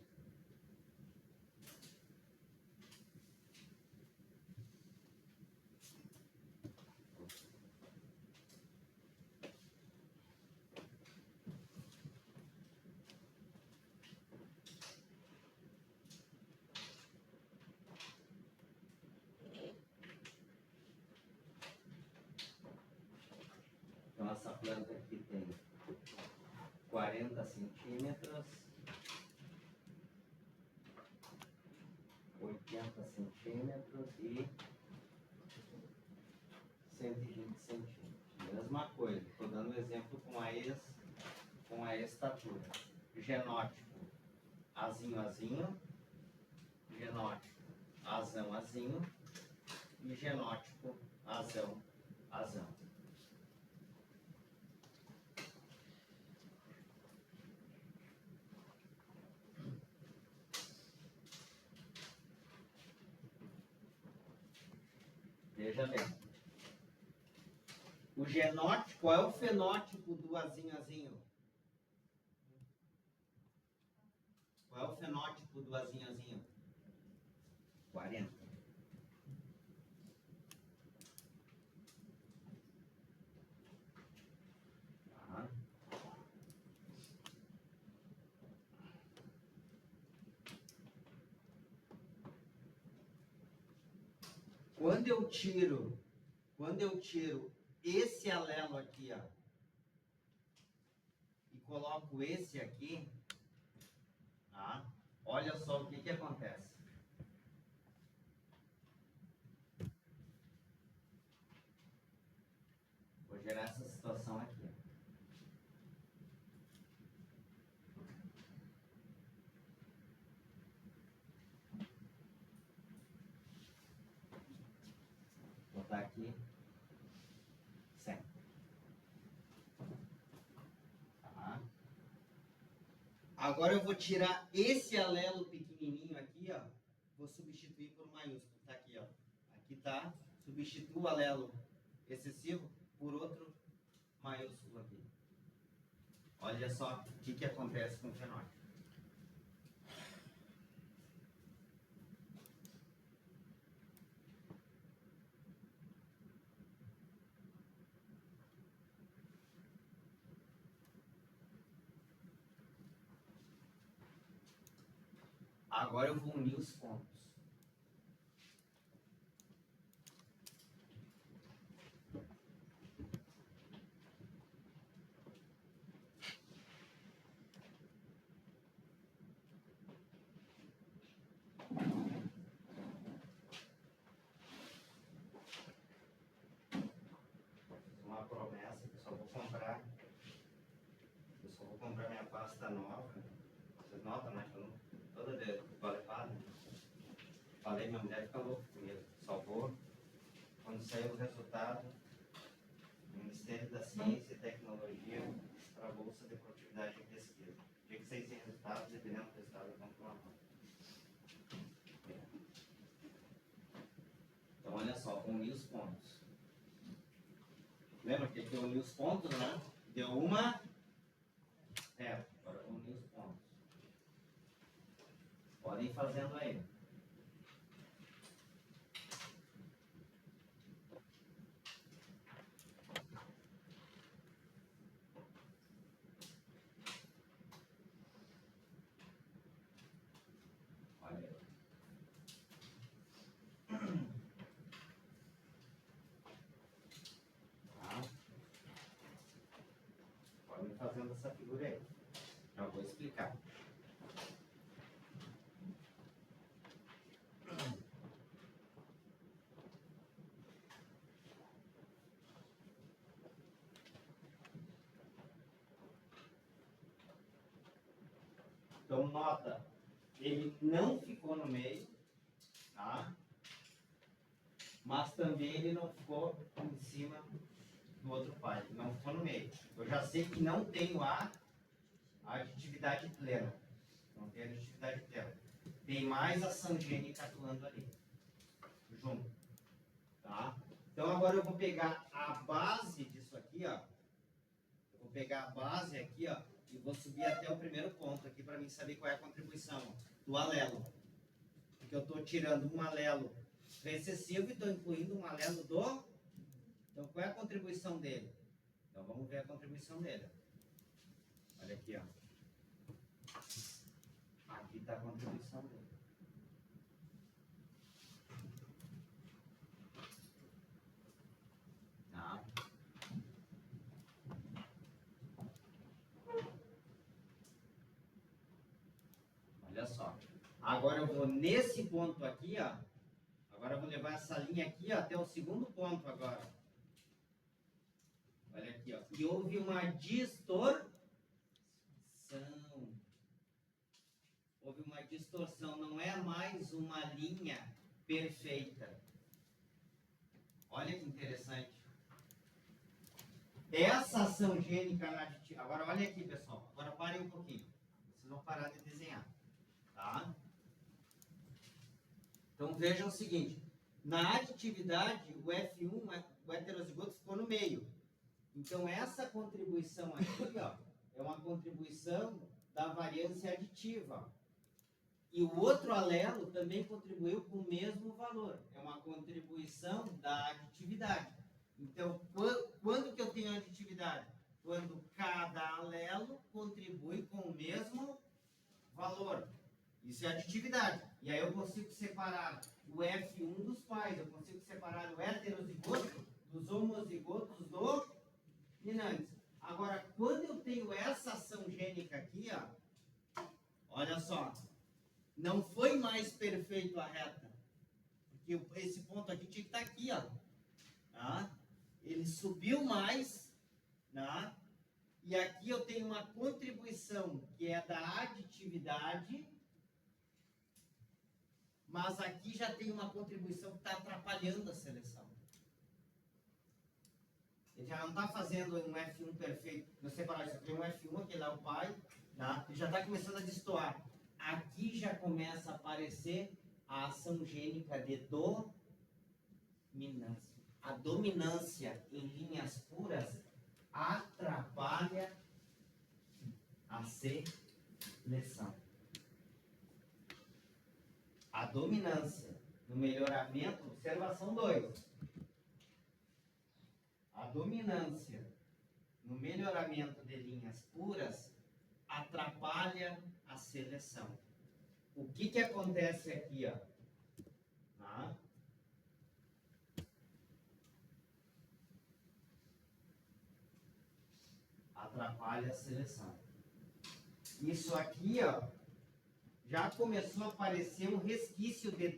Então essa planta aqui tem 40 centímetros, 80 centímetros e 120 centímetros. Mesma coisa, estou dando exemplo com a estatura. Genótipo, azinho, azinho. Genótipo, azão, azinho. E genótipo, azão, azão. Veja bem. O genótipo, qual é o fenótipo do azinho, azinho? Qual é o fenótipo do azinho, azinho? 40. Tá. Quando eu tiro esse alelo aqui, ó, e coloco esse aqui, tá? Olha só o que acontece. Vou gerar essa situação aqui. tá aqui 100. Tá? Agora eu vou tirar esse alelo pequenininho aqui, ó. Vou substituir por um maiúsculo. Tá aqui, ó. Aqui tá. Substituo o alelo excessivo por outro maiúsculo aqui. Olha só o que acontece com o fenótipo. Agora eu vou unir os pontos. Uma promessa que eu só vou comprar. Eu só vou comprar minha pasta nova. Vocês notam, né? Que eu não, toda vez que eu levado, falei, minha mulher fica louca comigo. Só vou quando sair o resultado do Ministério da Ciência e Tecnologia para a Bolsa de Produtividade e Pesquisa. O dia que vocês têm resultado, dependendo do resultado, eu compro uma nova. Então, olha só, unir os pontos. Lembra que eu uni os pontos, né? Deu uma reta. Agora eu vou unir os pontos. Podem ir fazendo aí. Olha aí. Tá? Podem ir fazendo essa figura aí. Já vou explicar. Então, nota, ele não ficou no meio, tá? Mas também ele não ficou em cima do outro pai, ele não ficou no meio. Eu já sei que não tenho a aditividade plena. Não tem aditividade plena. Tem mais ação gênica atuando ali, junto. Tá? Então, agora eu vou pegar a base disso aqui, ó. Eu vou pegar a base aqui, ó, e vou subir até o primeiro ponto aqui para mim saber qual é a contribuição do alelo. Porque eu estou tirando um alelo recessivo e estou incluindo um alelo do... Então, qual é a contribuição dele? Então, vamos ver a contribuição dele. Olha aqui, ó. Aqui está a contribuição dele. Tá? Olha só. Agora eu vou nesse ponto aqui, ó. Agora eu vou levar essa linha aqui, ó, até o segundo ponto agora. Olha aqui, ó. E houve uma distorção. Houve uma distorção, não é mais uma linha perfeita. Olha que interessante. Essa ação gênica na aditividade. Agora olha aqui, pessoal. Agora parem um pouquinho. Vocês vão parar de desenhar. Tá? Então vejam o seguinte. Na aditividade, o F1, o heterozigoto, ficou no meio. Então essa contribuição aqui, ó, é uma contribuição da variância aditiva. E o outro alelo também contribuiu com o mesmo valor. É uma contribuição da aditividade. Então, quando que eu tenho aditividade? Quando cada alelo contribui com o mesmo valor. Isso é aditividade. E aí eu consigo separar o F1 dos pais. Eu consigo separar o heterozigoto dos homozigotos dominantes. Agora, quando eu tenho essa ação gênica aqui, ó, olha só. Não foi mais perfeito a reta. Porque esse ponto aqui tinha que estar aqui, ó. Tá? Ele subiu mais, tá? E aqui eu tenho uma contribuição que é da aditividade, mas aqui já tem uma contribuição que está atrapalhando a seleção. não está fazendo um F1 perfeito. No separar, isso aqui é um F1, aquele lá é o pai, tá? E já está começando a destoar. Aqui já começa a aparecer a ação gênica de dominância. A dominância em linhas puras atrapalha a seleção. A dominância no melhoramento, observação 2. A dominância no melhoramento de linhas puras atrapalha a seleção. O que acontece aqui, ó? Tá? Atrapalha a seleção. Isso aqui, ó, já começou a aparecer um resquício de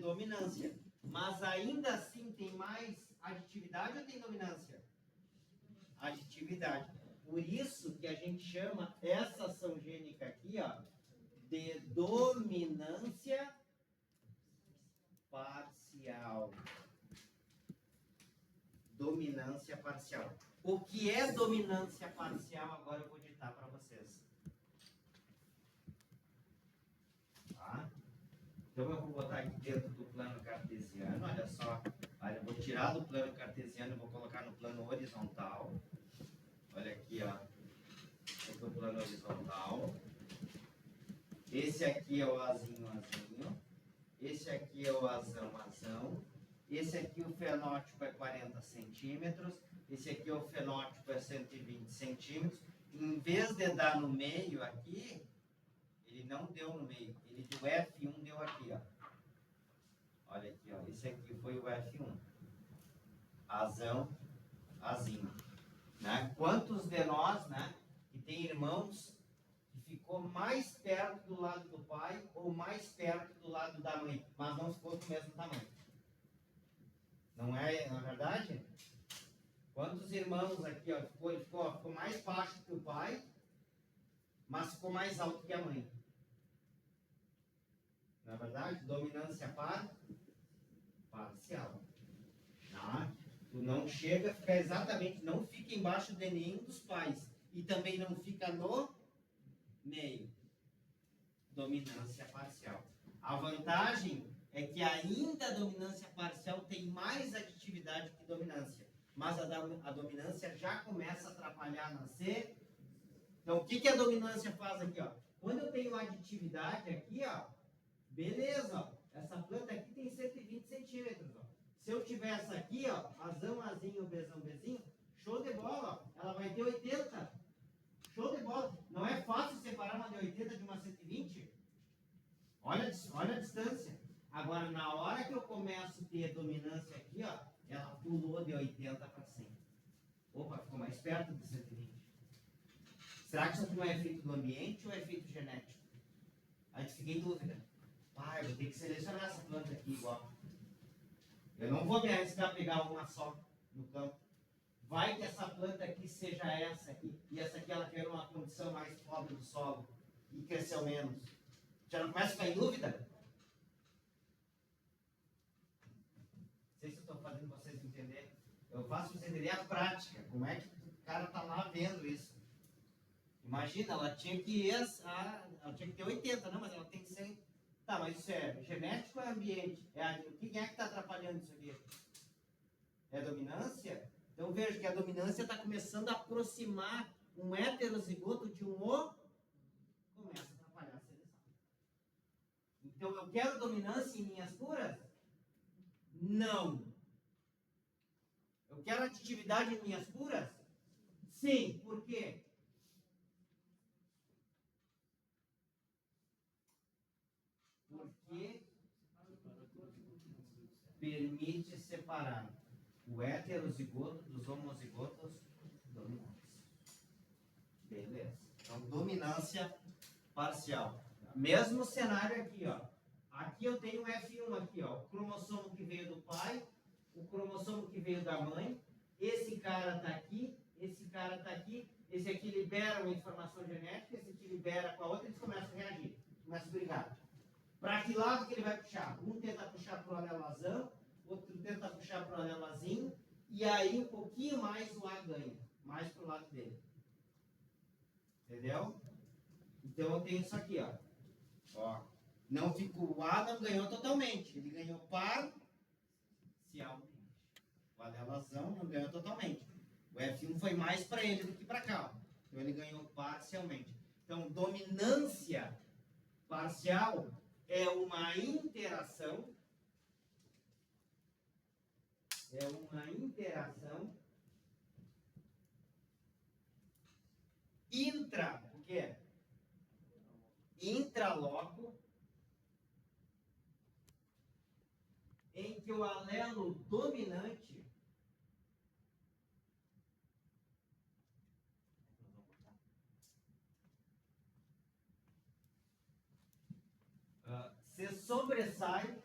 dominância. Mas ainda assim tem mais aditividade ou tem dominância? Aditividade. Por isso que a gente chama essa ação gênica aqui, ó, de dominância parcial. Dominância parcial. O que é dominância parcial? Agora eu vou ditar para vocês. Tá? Então eu vou botar aqui dentro do plano cartesiano, olha só. Olha, eu vou tirar do plano cartesiano e vou colocar no plano horizontal. Olha aqui, ó. Esse é o plano horizontal. Esse aqui é o azinho, azinho. Esse aqui é o azão, azão. Esse aqui o fenótipo é 40 centímetros. Esse aqui o fenótipo é 120 centímetros. Em vez de dar no meio aqui, ele não deu no meio. Ele do F1 deu aqui, ó. Olha aqui, ó. Esse aqui foi o F1. Azão, azinho. Né? Quantos de nós, né, que tem irmãos que ficou mais perto do lado do pai ou mais perto do lado da mãe, mas não ficou do mesmo tamanho? Não é, na verdade? Quantos irmãos aqui, ó, ficou mais baixo que o pai, mas ficou mais alto que a mãe? Na verdade, dominância parcial. Tá? Tu não chega a ficar exatamente, não fica embaixo de nenhum dos pais. E também não fica no meio. Dominância parcial. A vantagem é que ainda a dominância parcial tem mais aditividade que dominância. Mas a dominância já começa a atrapalhar na C. Então, o que a dominância faz aqui, ó? Quando eu tenho aditividade aqui, ó, beleza, ó, essa planta aqui tem 120 centímetros, ó. Se eu tiver essa aqui, ó, azão, azinho, bezão, bezinho, show de bola, ó, ela vai ter 80. Show de bola. Não é fácil separar uma de 80 de uma 120? Olha a distância. Agora, na hora que eu começo a ter dominância aqui, ó, ela pulou de 80 para 100. Opa, ficou mais perto de 120. Será que isso aqui não é efeito do ambiente ou é efeito genético? A gente fica em dúvida. Pai, eu vou ter que selecionar essa planta aqui igual. Eu não vou me arriscar a pegar uma só no campo. Vai que essa planta aqui seja essa aqui, e essa aqui ela quer uma condição mais pobre do solo e cresceu menos. Já não começa a ficar em dúvida? Não sei se eu estou fazendo vocês entenderem. Eu faço vocês entenderem a prática. Como é que o cara está lá vendo isso? Imagina, ela tinha que ter 80, não, mas ela tem 100. Tá, mas isso é genético ou é ambiente? Quem é que está atrapalhando isso aqui? É a dominância? Então veja que a dominância está começando a aproximar um heterozigoto de um O, começa a atrapalhar a seleção. Então eu quero dominância em linhas puras? Não. Eu quero aditividade em linhas puras? Sim. Por quê? Porque permite separar o heterozigoto dos homozigotos dominantes. Beleza. Então, dominância parcial. Mesmo cenário aqui, ó. Aqui eu tenho um F1 aqui, ó. O cromossomo que veio do pai, o cromossomo que veio da mãe. Esse cara tá aqui, esse cara tá aqui. Esse aqui libera uma informação genética, esse aqui libera com a outra, eles começam a reagir, começam a brigar. Para que lado que ele vai puxar? Um tenta puxar para o anelazão, outro tenta puxar para o anelazinho, E aí um pouquinho mais o A ganha. Mais pro lado dele. Entendeu? Então eu tenho isso aqui, ó. Ó. Não ficou, o A não ganhou totalmente. Ele ganhou parcialmente. O alelazão não ganhou totalmente. O F1 foi mais para ele do que para cá. Ó. Então ele ganhou parcialmente. Então, dominância parcial é uma interação. É uma interação o quê? Intraloco, em que o alelo dominante se sobressai,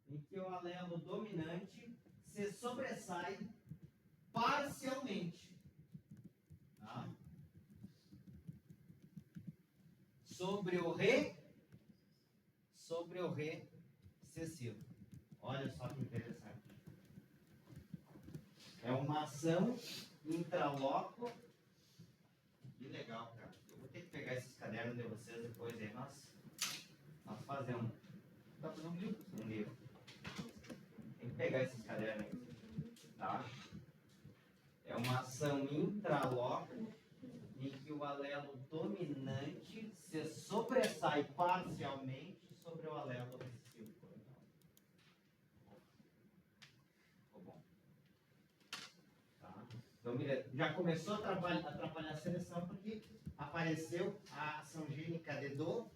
em que o alelo dominante se sobressai parcialmente, tá? Sobre o recessivo. Olha só que interessante. É uma ação intraloco. Que legal, cara. Eu vou ter que pegar esses cadernos de vocês depois aí, nós fazemos. Dá pra fazer um livro? Um livro. Tem que pegar esses cadernos aí, tá? É uma ação intraloco em que o alelo dominante se sobressai parcialmente sobre o alelo recessivo. Ficou bom. Tá? Então, mira, já começou a atrapalhar a seleção porque apareceu a ação gênica de do.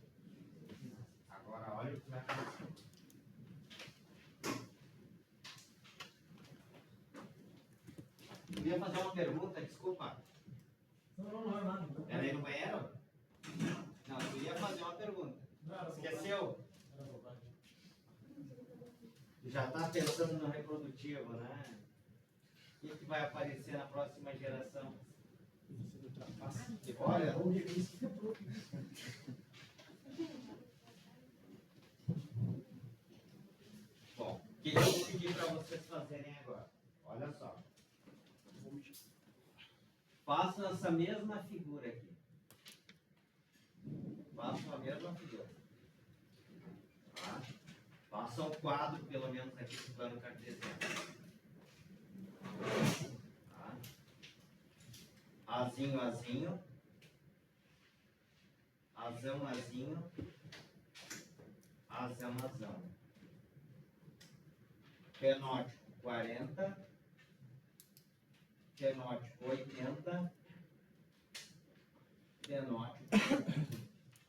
Agora olha o que vai acontecer. Eu ia fazer uma pergunta, desculpa. Não. Era aí no banheiro? Não, eu ia fazer uma pergunta. Esqueceu? Já está pensando no reprodutivo, né? O que vai aparecer na próxima geração? Olha, bom, o que eu vou pedir para vocês fazerem agora? Olha só. Façam essa mesma figura aqui. Façam a mesma figura. Tá? Façam o quadro, pelo menos aqui do plano cartesiano. Tá? Azinho, azinho. Azão, azinho. Azão, azão. Fenótipo 40. Fenótipo 80. Fenótipo.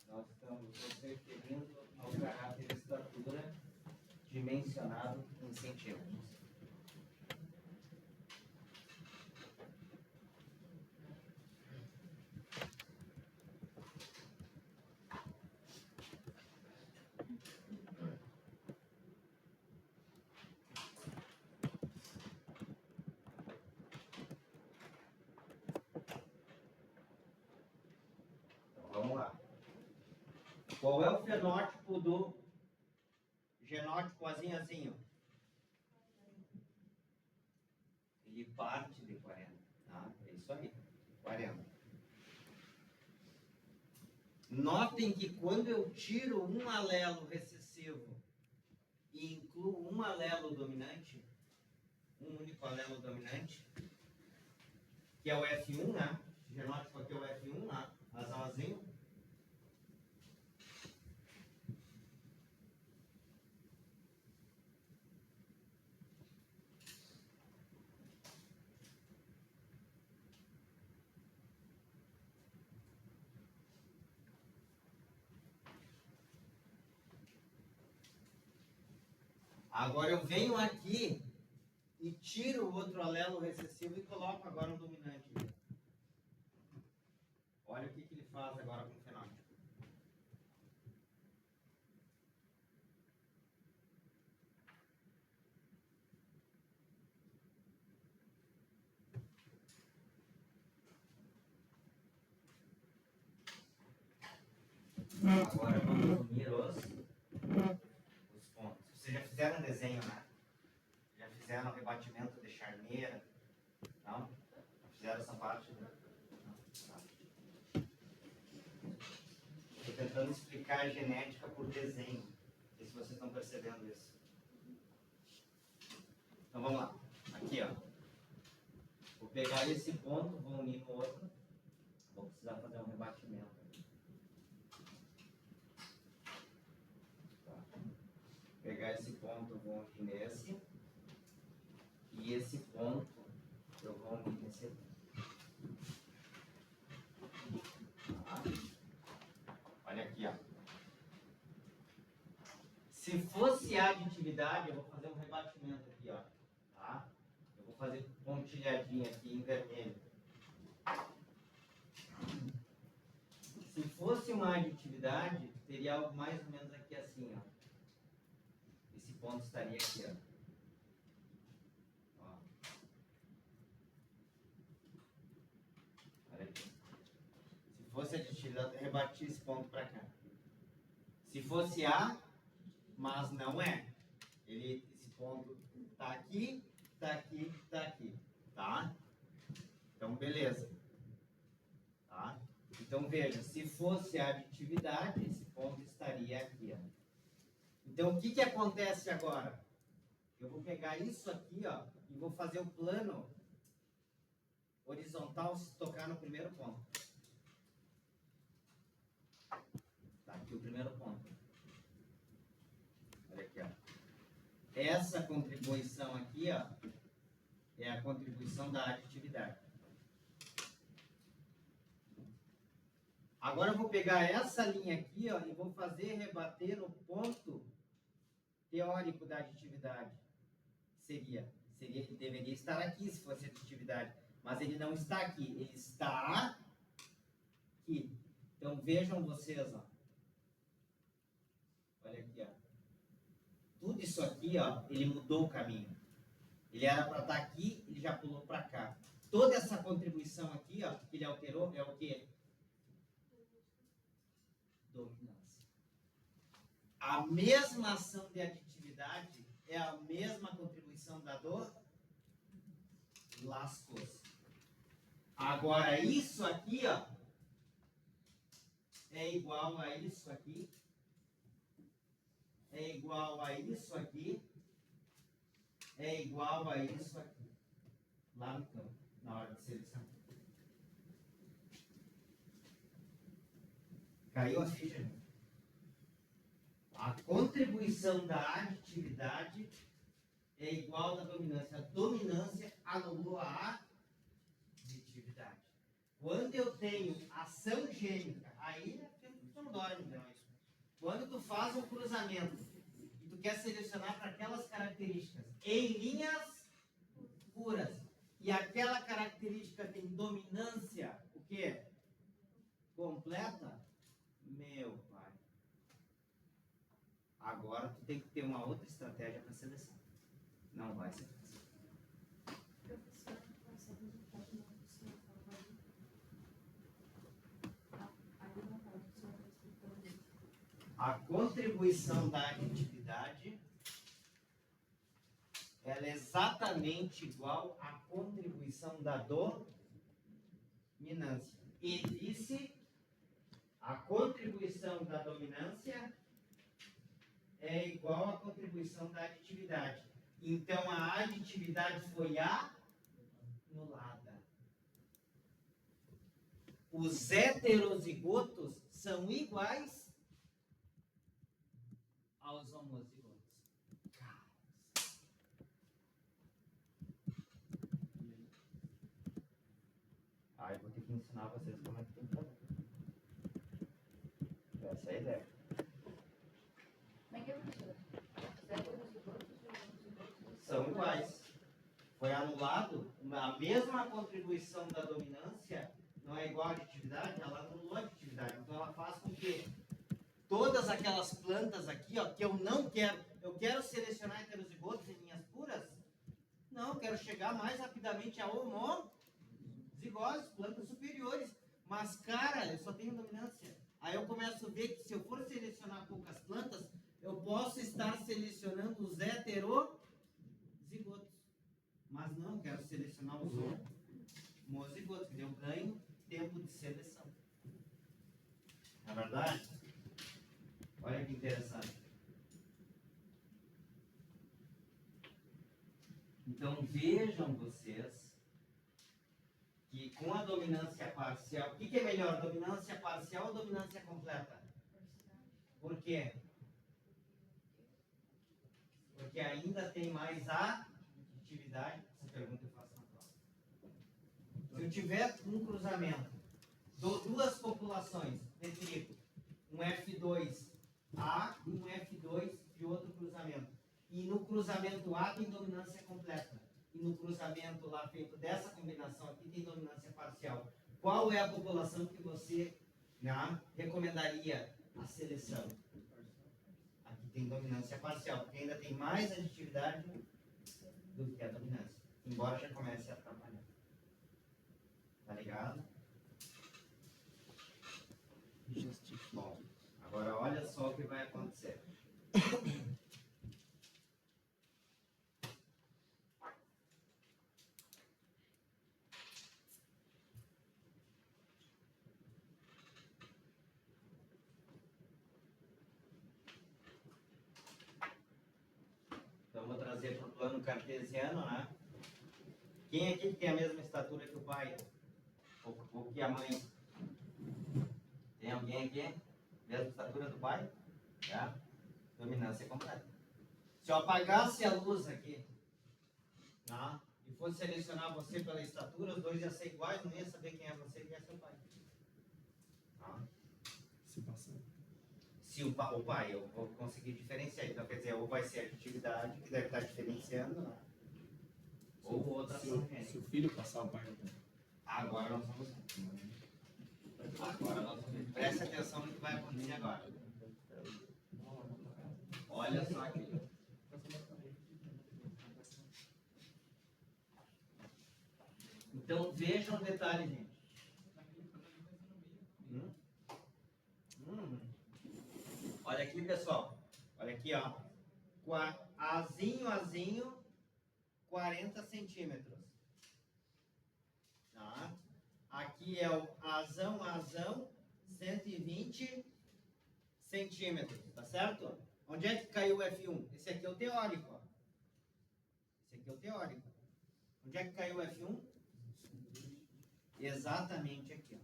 Nós estamos nos referindo ao caráter de estatura dimensionado em centímetros. Vamos lá. Qual é o fenótipo do genótipo azinho, azinho? Ele parte de 40. Tá? É isso aí. 40. Notem que quando eu tiro um alelo recessivo e incluo um alelo dominante, um único alelo dominante, que é o F1, né? O genótipo aqui é o F1, né? Azão, azinho. Agora eu venho aqui e tiro o outro alelo recessivo e coloco agora um dominante. Olha o que ele faz agora com o fenótipo. Agora vamos unir os pontos. Vocês já fizeram um desenho, né? Já fizeram. fizeram o rebatimento de charneira? Não? Não fizeram essa parte? Não. Tá. Estou tentando explicar a genética por desenho. Não sei se vocês estão percebendo isso. Então vamos lá. Aqui, ó. Vou pegar esse ponto, vou unir no outro. Vou precisar fazer um rebatimento. Tá. Pegar esse ponto, vou unir nesse. E esse ponto, eu vou unir nesse aqui. Tá. Olha aqui, ó. Se fosse aditividade, eu vou fazer um rebatimento aqui, ó. Tá? Eu vou fazer pontilhadinha aqui em vermelho. Se fosse uma aditividade, teria algo mais ou menos aqui assim, ó. Esse ponto estaria aqui, ó. Olha aqui. Se fosse aditividade, eu rebati esse ponto para cá. Se fosse A, mas não é. Esse ponto tá aqui, tá aqui, tá aqui, tá? Então, beleza. Tá? Então, veja, se fosse a aditividade, esse ponto estaria aqui, ó. Então, o que que acontece agora? Eu vou pegar isso aqui, ó, e vou fazer o plano horizontal se tocar no primeiro ponto. Tá aqui o primeiro ponto. Olha aqui, ó. Essa contribuição aqui, ó, é a contribuição da aditividade. Agora eu vou pegar essa linha aqui, ó, e vou fazer rebater no ponto teórico da aditividade. Ele deveria estar aqui se fosse aditividade, mas ele não está aqui, ele está aqui. Então vejam vocês, ó. Olha aqui, ó. Tudo isso aqui, ó, ele mudou o caminho. Ele era para estar aqui, ele já pulou para cá. Toda essa contribuição aqui, ó, que ele alterou, é o quê? Dominância. A mesma ação de aditividade é a mesma contribuição da dor. Lascou-se. Agora, isso aqui, ó, é igual a isso aqui. É igual a isso aqui. É igual a isso aqui. Lá no campo, na hora de seleção. Caiu a ficha, né? A contribuição da aditividade é igual à dominância. A dominância anulou a aditividade. Quando eu tenho ação gênica, aí tu não dorme, não é isso. Quando tu faz um cruzamento e tu quer selecionar para aquelas características em linhas puras e aquela característica tem dominância, o quê? Completa? Meu pai. Agora tu tem que ter uma outra estratégia para seleção. Não vai ser fácil. Professor, qual é o resultado do senhor favorito? Aí não pode o senhor responder. A contribuição da aditividade ela é exatamente igual à contribuição da dominância. E disse a contribuição da dominância é igual à contribuição da aditividade. Então, a aditividade foi anulada. Os heterozigotos são iguais aos homozigotos. Eu vou ter que ensinar vocês como é que tem que fazer. Essa é a ideia. Como é que é, professor? Os heterozigotos e os homozigotos São iguais. Foi anulado a mesma contribuição da dominância, não é igual à aditividade, ela anulou a aditividade. Então ela faz com que todas aquelas plantas aqui, ó, que eu não quero, eu quero selecionar heterozigotos em linhas puras, não, eu quero chegar mais rapidamente a homozigose, plantas superiores. Mas, cara, eu só tenho dominância. Aí eu começo a ver que se eu for selecionar poucas plantas, eu posso estar selecionando os heterozigotos. não sou mozigoto, eu ganho tempo de seleção. Não é verdade? Olha que interessante. Então vejam vocês que com a dominância parcial, o que é melhor, dominância parcial ou dominância completa? Por quê? Porque ainda tem mais aditividade. Essa pergunta eu faço na prova. Se eu tiver um cruzamento, duas populações de trigo, um F2A e um F2 de outro cruzamento. E no cruzamento A tem dominância completa. E no cruzamento lá feito dessa combinação aqui tem dominância parcial. Qual é a população que você recomendaria a seleção? Aqui tem dominância parcial, porque ainda tem mais aditividade do que a dominância. Embora já comece a atrapalhar. Tá ligado? Bom, agora olha só o que vai acontecer. Então vou trazer para o plano cartesiano, né? Quem aqui tem a mesma estatura que o pai? Ou que a mãe? Tem alguém aqui? Mesma estatura do pai? Já? Dominância completa. Se eu apagasse a luz aqui, tá? E fosse selecionar você pela estatura, os dois iam ser iguais, não ia saber quem é você e quem é seu pai. Tá? Se passar. Se o pai, eu vou conseguir diferenciar. Então, quer dizer, ou vai ser a aditividade, que deve estar diferenciando, né? Ou outra ação. Se o filho passar, o pai não tem. Agora nós vamos. Agora nós vamos. Preste atenção no que vai acontecer agora. Olha só aqui. Então vejam um detalhe, gente. Olha aqui, pessoal. Olha aqui, ó. Azinho, 40 centímetros. Tá? Aqui é o azão, 120 centímetros. Tá certo? Onde é que caiu o F1? Esse aqui é o teórico, ó. Esse aqui é o teórico. Onde é que caiu o F1? Exatamente aqui, ó.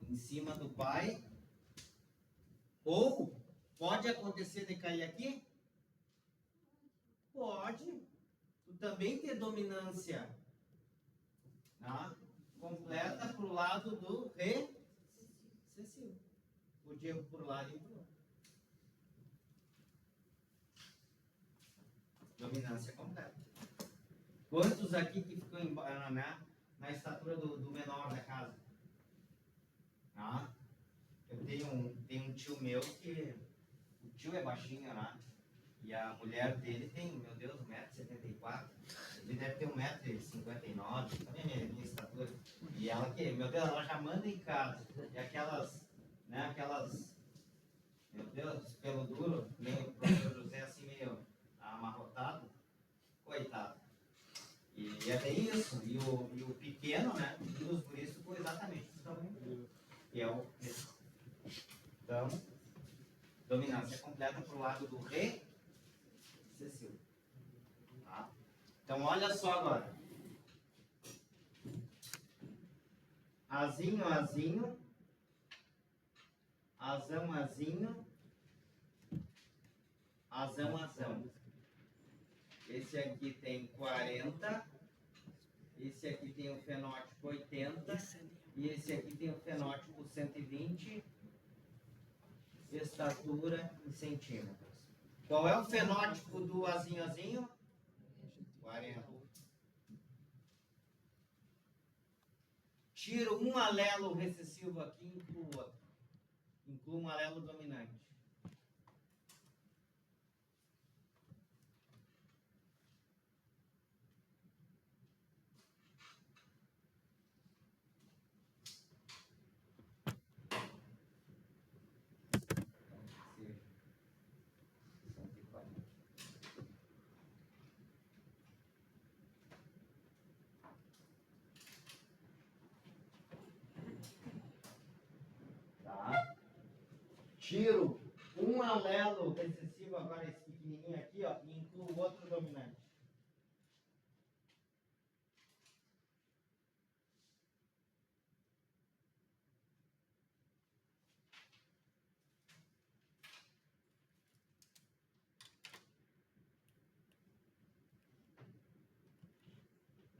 Em cima do pai. Ou pode acontecer de cair aqui? Pode. Tu também ter dominância, tá? Completa para o lado do recessivo. Podia por um lado e por outro. Dominância completa. Quantos aqui que ficam na estatura do menor da casa? Tá? Eu tenho um tio meu que... O tio é baixinho, né? E a mulher dele tem, meu Deus, 1,74 m. Ele deve ter 1,59 m, também é minha estatura. E ela que, meu Deus, ela já manda em casa. E aquelas, né, meu Deus, pelo duro, meio o professor José assim, meio amarrotado. Coitado. E é bem isso. E o pequeno, né, um dos guris ficou exatamente do tamanho dele. Que é o... Então, dominância completa para o lado do recessivo. Tá? Então, olha só agora. Azinho, azão. Esse aqui tem 40. Esse aqui tem o fenótipo 80. E esse aqui tem o fenótipo 120. Estatura em centímetros. Qual é o fenótipo do azinho? 40. Tiro um alelo recessivo aqui e incluo outro. Incluo um alelo dominante. tiro um alelo recessivo, agora esse pequenininho aqui, ó, e incluo outro dominante.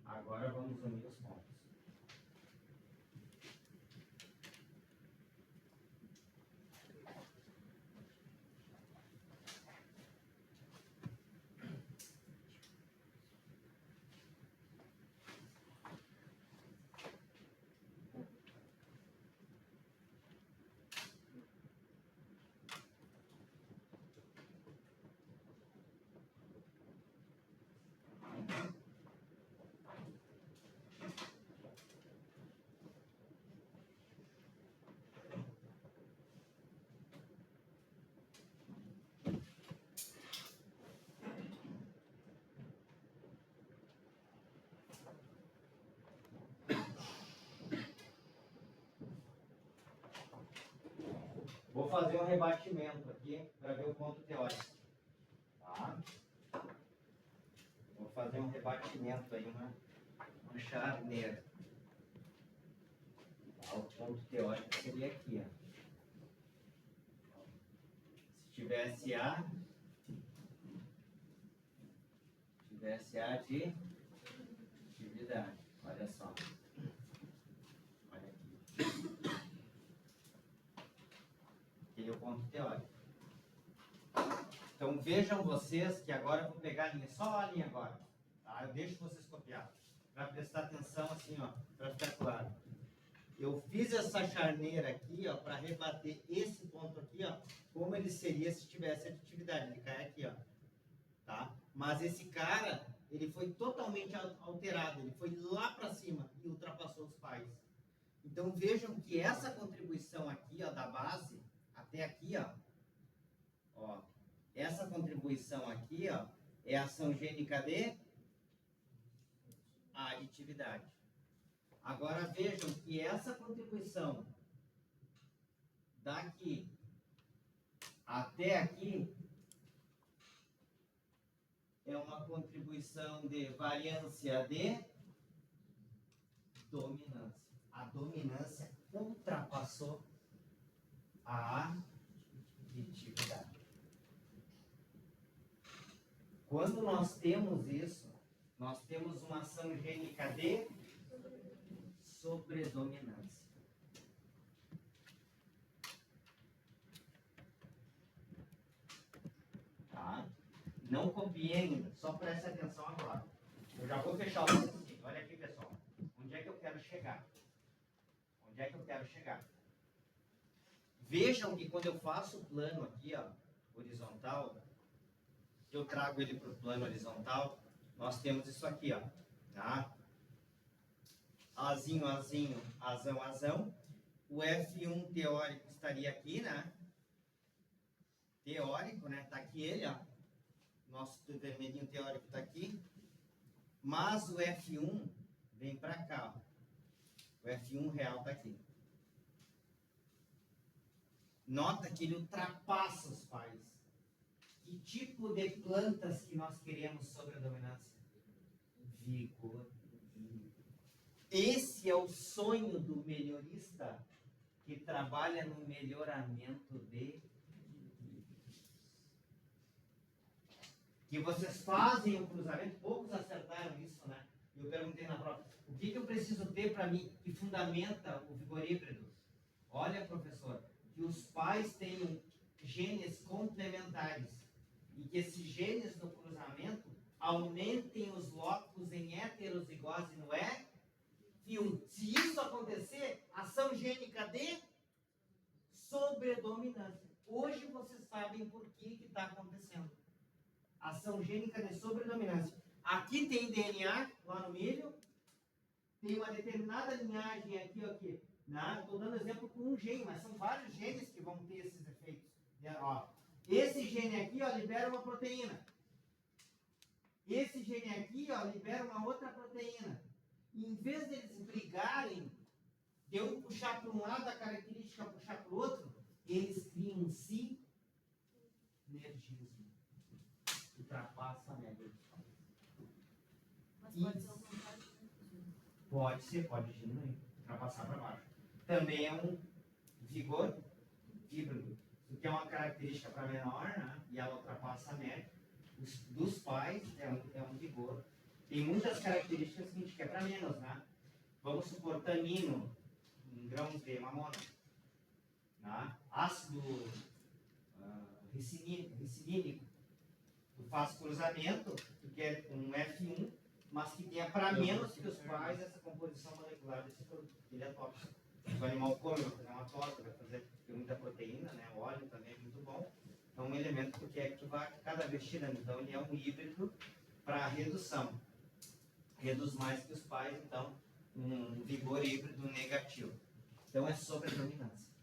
Agora vamos unir os pontos. Vou fazer um rebatimento aqui para ver o ponto teórico. Tá? Vou fazer um rebatimento aí, uma charneira. Tá? O ponto teórico seria aqui, ó. Se tivesse A de atividade. Olha só. Olha aqui. Aquele é o ponto teórico. Então vejam vocês que agora eu vou pegar a linha, só a linha agora. Tá? Eu deixo vocês copiar. Para prestar atenção assim, ó, para ficar claro. Eu fiz essa charneira aqui, ó, para rebater esse ponto aqui, ó, como ele seria se tivesse aditividade. Ele cai aqui, ó. Tá? Mas esse cara, ele foi totalmente alterado, ele foi lá para cima e ultrapassou os pais. Então vejam que essa contribuição aqui, ó, da base até aqui, ó, essa contribuição aqui, ó, é a ação gênica de aditividade. Agora vejam que essa contribuição daqui até aqui é uma contribuição de variância de dominância. A dominância ultrapassou a aditividade. Quando nós temos isso, nós temos uma ação gênica de sobredominância. Tá? Não copiem, só preste atenção agora. Eu já vou fechar o raciocínio. Olha aqui, pessoal. Onde é que eu quero chegar? Onde é que eu quero chegar? Vejam que quando eu faço o plano aqui, ó, horizontal, eu trago ele para o plano horizontal, nós temos isso aqui, ó, tá? Azinho, azinho, azão, azão. O F1 teórico estaria aqui, né? Teórico, né? Tá aqui ele, ó. Nosso vermelhinho teórico tá aqui. Mas o F1 vem para cá, ó. O F1 real tá aqui. Nota que ele ultrapassa os pais. Que tipo de plantas que nós queremos sobre a dominância? Vigor. Esse é o sonho do melhorista que trabalha no melhoramento de... Que vocês fazem o cruzamento, poucos acertaram isso, né? Eu perguntei na prova, o que eu preciso ter para mim que fundamenta o vigor híbrido? Olha, professor, que os pais tenham genes complementares e que esses genes no cruzamento aumentem os locos em heterozigose no F1. Se isso acontecer, ação gênica de sobredominância. Hoje vocês sabem por que está acontecendo. Ação gênica de sobredominância. Aqui tem DNA, lá no milho, tem uma determinada linhagem aqui, ó, aqui. Estou dando exemplo com um gene, mas são vários genes que vão ter esses efeitos. Ó, esse gene aqui, ó, libera uma proteína. Esse gene aqui, ó, libera uma outra proteína. E em vez deles brigarem, de eu puxar para um lado a característica, puxar para o outro, eles criam sinergismo. Ultrapassa a média. Mas pode ser alguma parte. Pode ser, pode diminuir, ultrapassar para baixo. Também é um vigor híbrido, o que é uma característica para menor, né? E ela ultrapassa a média. Dos pais é um vigor. Tem muitas características que a gente quer para menos, né? Vamos supor tanino em grãos de mamona, né? Ácido ricinínico. Tu faz cruzamento, tu quer um F1, mas que tenha para menos que os pais essa composição molecular desse produto. Ele é top. O animal come, vai fazer uma torta, vai fazer muita proteína, né? O óleo também é muito bom. É um elemento que é que tu vai cada vez tirando. Então ele é um híbrido para redução. Reduz mais que os pais, então um vigor híbrido negativo. Então é sobredominância.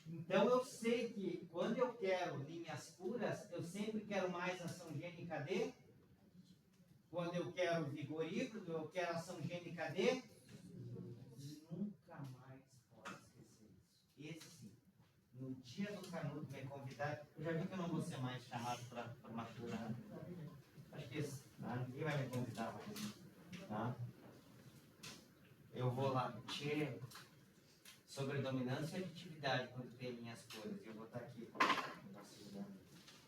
Então eu sei que quando eu quero linhas puras, eu sempre quero mais ação gênica de. Quando eu quero vigor híbrido, eu quero ação gênica de. Nunca mais pode esquecer isso. Esse sim. No dia do Canudo me convidar, eu já vi que eu não vou ser mais chamado para formatura. Né? Acho que ninguém vai me convidar mais. Tá? Eu vou lá, tchê, sobre dominância e aditividade quando tem linhas puras. Eu vou estar aqui.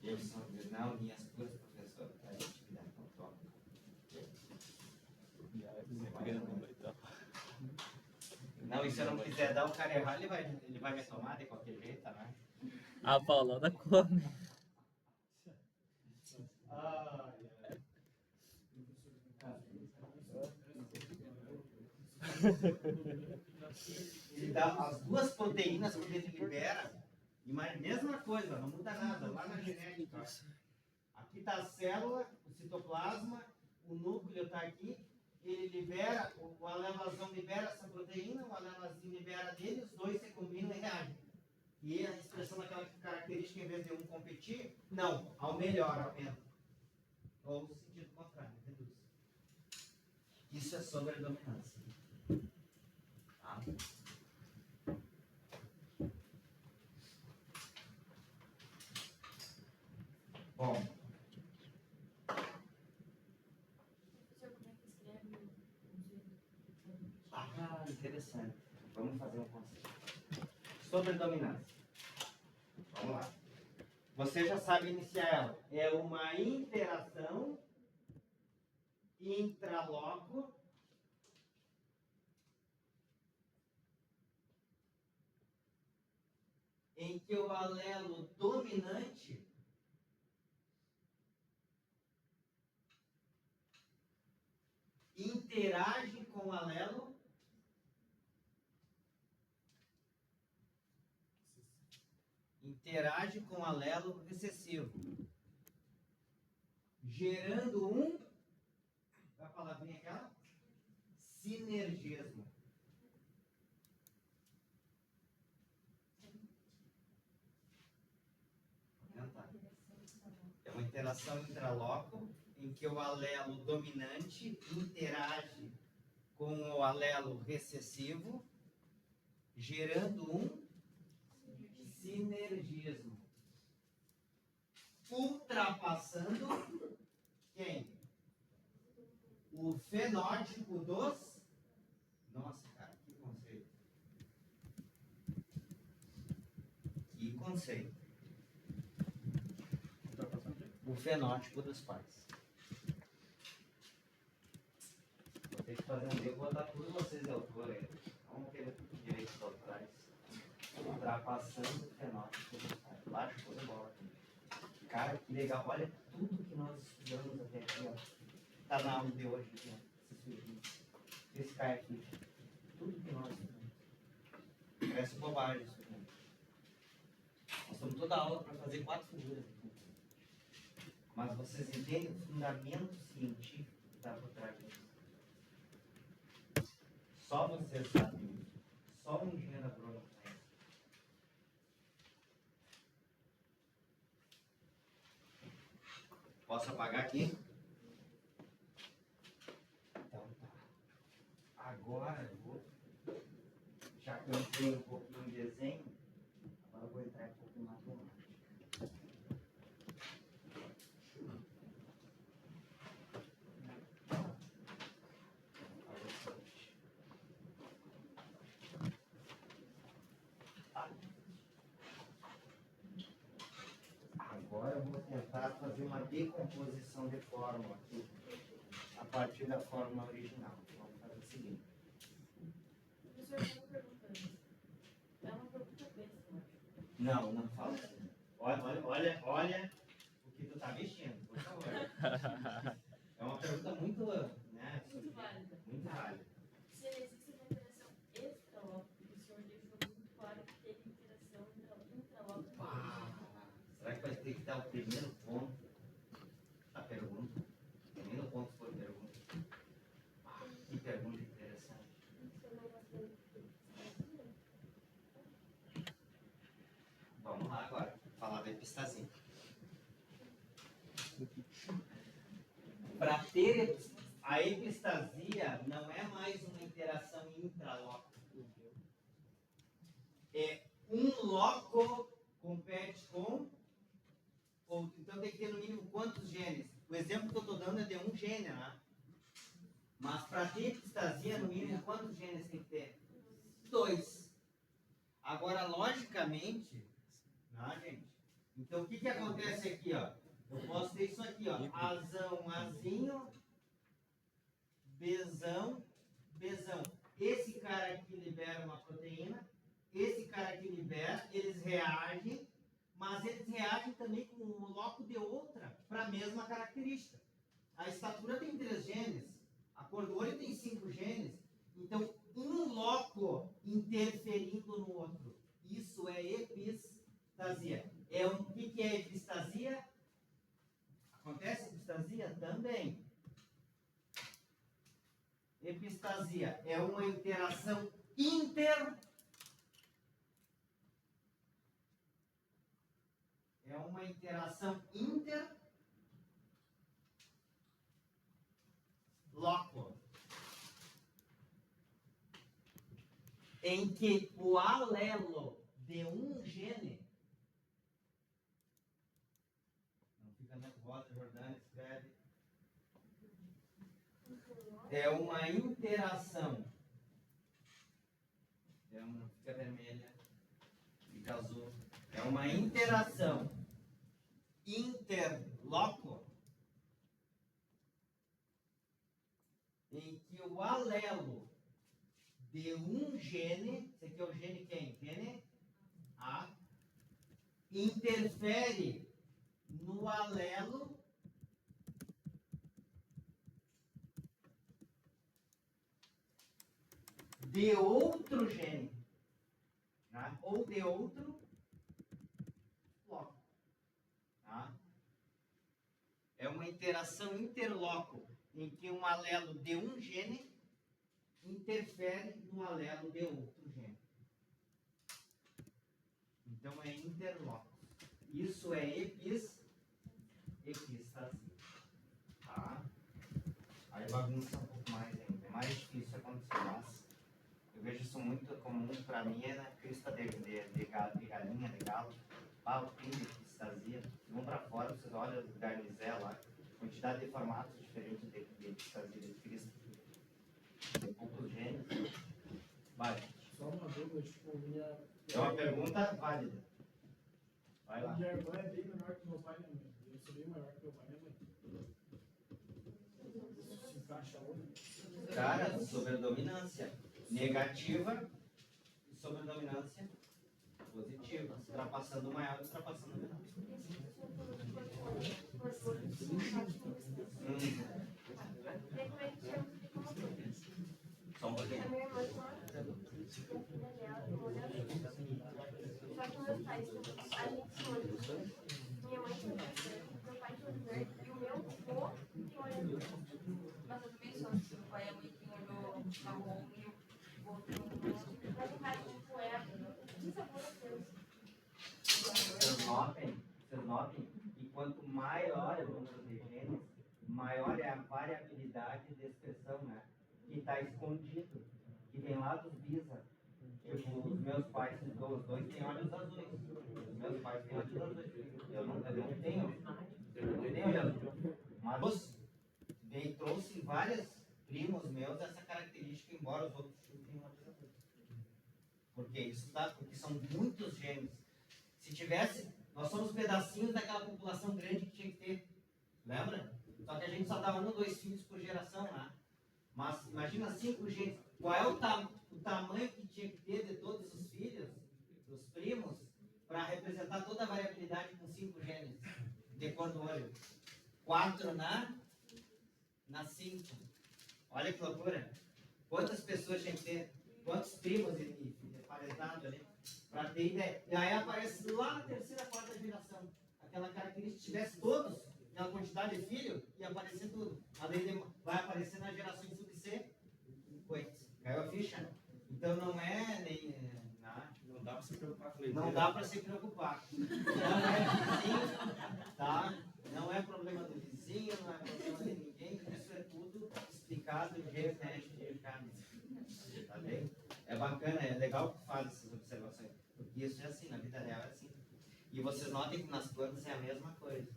E eles são não, linhas puras, professor. É aditividade, então toma. Não, e se eu não quiser dar o cara errar, ele vai me tomar de qualquer jeito, né? A Paulana come. Ele dá as duas proteínas que ele libera, mesma coisa, não muda nada, lá na genética. Aqui está a célula, o citoplasma, o núcleo está aqui, ele libera, o alelazão libera essa proteína, o alelazinho libera dele, os dois se combinam e reagem. E a expressão daquela característica, em vez de um competir, não, ao melhor, aumenta. Ou no sentido contrário, reduz. Isso é sobredominância. Tá? Bom. Professor, como é que escreve Interessante. Vamos fazer um conceito. Sobredominância. Vamos lá. Você já sabe iniciar ela. É uma interação intraloco em que o alelo dominante interage com o alelo recessivo, gerando a palavrinha aquela? Sinergismo. É uma interação intraloco em que o alelo dominante interage com o alelo recessivo, gerando um sinergismo. Ultrapassando quem? O fenótipo dos... Nossa, cara, que conceito. Que conceito. O fenótipo dos pais. Vou ter que fazer um dia, vou botar tudo vocês de autor aí. Vamos ter direitos autorais. Ultrapassando o fenótipo dos pais. Baixo por bola. Cara, que legal. Olha tudo que nós estudamos até aqui, ó. Tá na aula de hoje, aqui, ó. Esse cara aqui. Tudo que nós estudamos. Parece bobagem isso aqui. Nós estamos toda a aula para fazer 4 figuras aqui. Mas vocês entendem o fundamento científico que está por trás disso. Só vocês sabem isso. Só um engenheiro agrônomo conhece. Posso apagar aqui? Então tá. Agora eu vou... Já que eu entrei um pouquinho em desenho. tentar fazer uma decomposição de fórmula aqui, a partir da fórmula original. Vamos fazer o seguinte. Professor, eu uma pergunta antes. É uma pergunta besta, eu acho. Não, não fala assim. Olha o que tu tá vestindo, por favor. É uma pergunta muito, né? Muito válida. Muito válida. Se existe uma interação extra-lógica, o senhor deixou muito claro que teve interação intra-lógica. Será que vai ter que dar o primeiro ponto da pergunta? O primeiro ponto foi a pergunta. Que pergunta interessante. Vamos lá agora, falar da epistasia. Para ter a epistasia, não é mais uma interação intralóquica. É um loco compete com outro. Então tem que ter no mínimo quantos genes? O exemplo que eu estou dando é de um gene, né? Mas para ter epistasia, no mínimo quantos genes tem que ter? 2. Agora, logicamente, né, gente? Então o que acontece aqui, ó? Eu posso ter isso aqui, ó. Azão, azinho, Bzão, Bzão. Esse cara aqui libera uma proteína, esse cara aqui libera, eles reagem, mas eles reagem também com um loco de outra para a mesma característica. A estatura tem 3 genes, a cor do olho tem 5 genes, então um loco interferindo no outro. Isso é epistasia. O que é epistasia? Acontece epistasia? Também. Epistasia é uma interação interloco, em que o alelo de um gene, não fica nervosa, Jordana, escreve, é uma interação, não fica vermelha, fica azul, é uma interação interloco em que o alelo de um gene, esse aqui é o gene quem? Gene A, interfere no alelo de outro gene, né? Ou de outro loco. Tá? É uma interação interloco em que um alelo de um gene interfere no alelo de outro gene. Então é interloco. Isso é epistasia. Tá? Aí bagunça um pouco mais ainda. É mais difícil acontecer, mas eu vejo isso muito comum para mim é na crista de galinha, de galo. Pau, tem epistasia. Vão para fora, vocês olham os garnizé lá, quantidade de formatos diferentes de epistasia, de crista. Tem poucos genes. Vai. Só uma dúvida, tipo, minha. É uma pergunta válida. Vai lá. Minha irmã é bem menor que meu pai e minha mãe. Eu sou bem maior que meu pai e minha mãe. Isso se encaixa onde? Cara, sobredominância negativa e sobredominância positiva. Ultrapassando o maior, ultrapassando o menor. Só um pouquinho. A minha irmã tem uma filha dela, tem uma outra filha. Só que meus pais, a gente tem olho verde. Minha mãe tem olho verde, meu pai tem olho verde e o meu avô tem olho azul. Mas eu também sou assim, o pai e a mãe que olhou marrom e o outro rosto. Mas no caso, tipo, é bisavô da Deus. Vocês notem que quanto maior é o número de genes, maior é a variabilidade de expressão, né? Que está escondido, que vem lá dos bisa. Tipo, os meus pais, os dois têm olhos azuis. Os meus pais têm olhos azuis. Eu não tenho olho azul. Mas trouxe vários primos meus essa característica, embora os outros tenham olhos azuis. Porque são muitos genes. Se tivesse, nós somos pedacinhos daquela população grande que tinha que só dá 1 ou 2 filhos por geração, né? Mas imagina 5 genes. Qual é o tamanho que tinha que ter de todos os filhos, dos primos, para representar toda a variabilidade com 5 genes de cor do olho? 4 na 5. Olha que loucura. Quantas pessoas tinha que ter? Quantos primos e parentado ali? Para ter ideia. E aí aparece lá na terceira, quarta geração. Aquela característica, se tivesse todos, aquela quantidade de filho, ia aparecer tudo. Além vai aparecer na geração subsequente. Caiu a ficha? Então não é nem. Não dá para se preocupar com Não dá para se preocupar. Não é vizinho, tá? Não é problema do vizinho, não é problema de ninguém. Isso é tudo explicado geneticamente. Tá bem? É bacana, é legal que faz essas observações. Porque isso é assim, na vida real é assim. E vocês notem que nas plantas é a mesma coisa.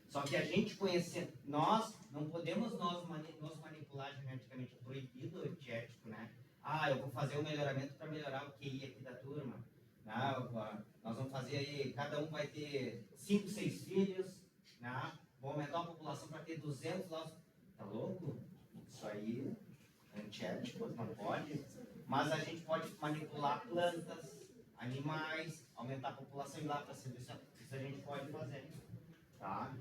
Só que a gente conhecendo, nós não podemos nos manipular geneticamente, proibido ético, né? Ah, eu vou fazer um melhoramento para melhorar o QI aqui da turma. Nós vamos fazer aí, cada um vai ter 5, 6 filhos, né? Vou aumentar a população para ter 200 lá. Tá louco? Isso aí é antiético, não pode. Mas a gente pode manipular plantas, animais, aumentar a população e ir lá para seleção. Isso a gente pode fazer, tá?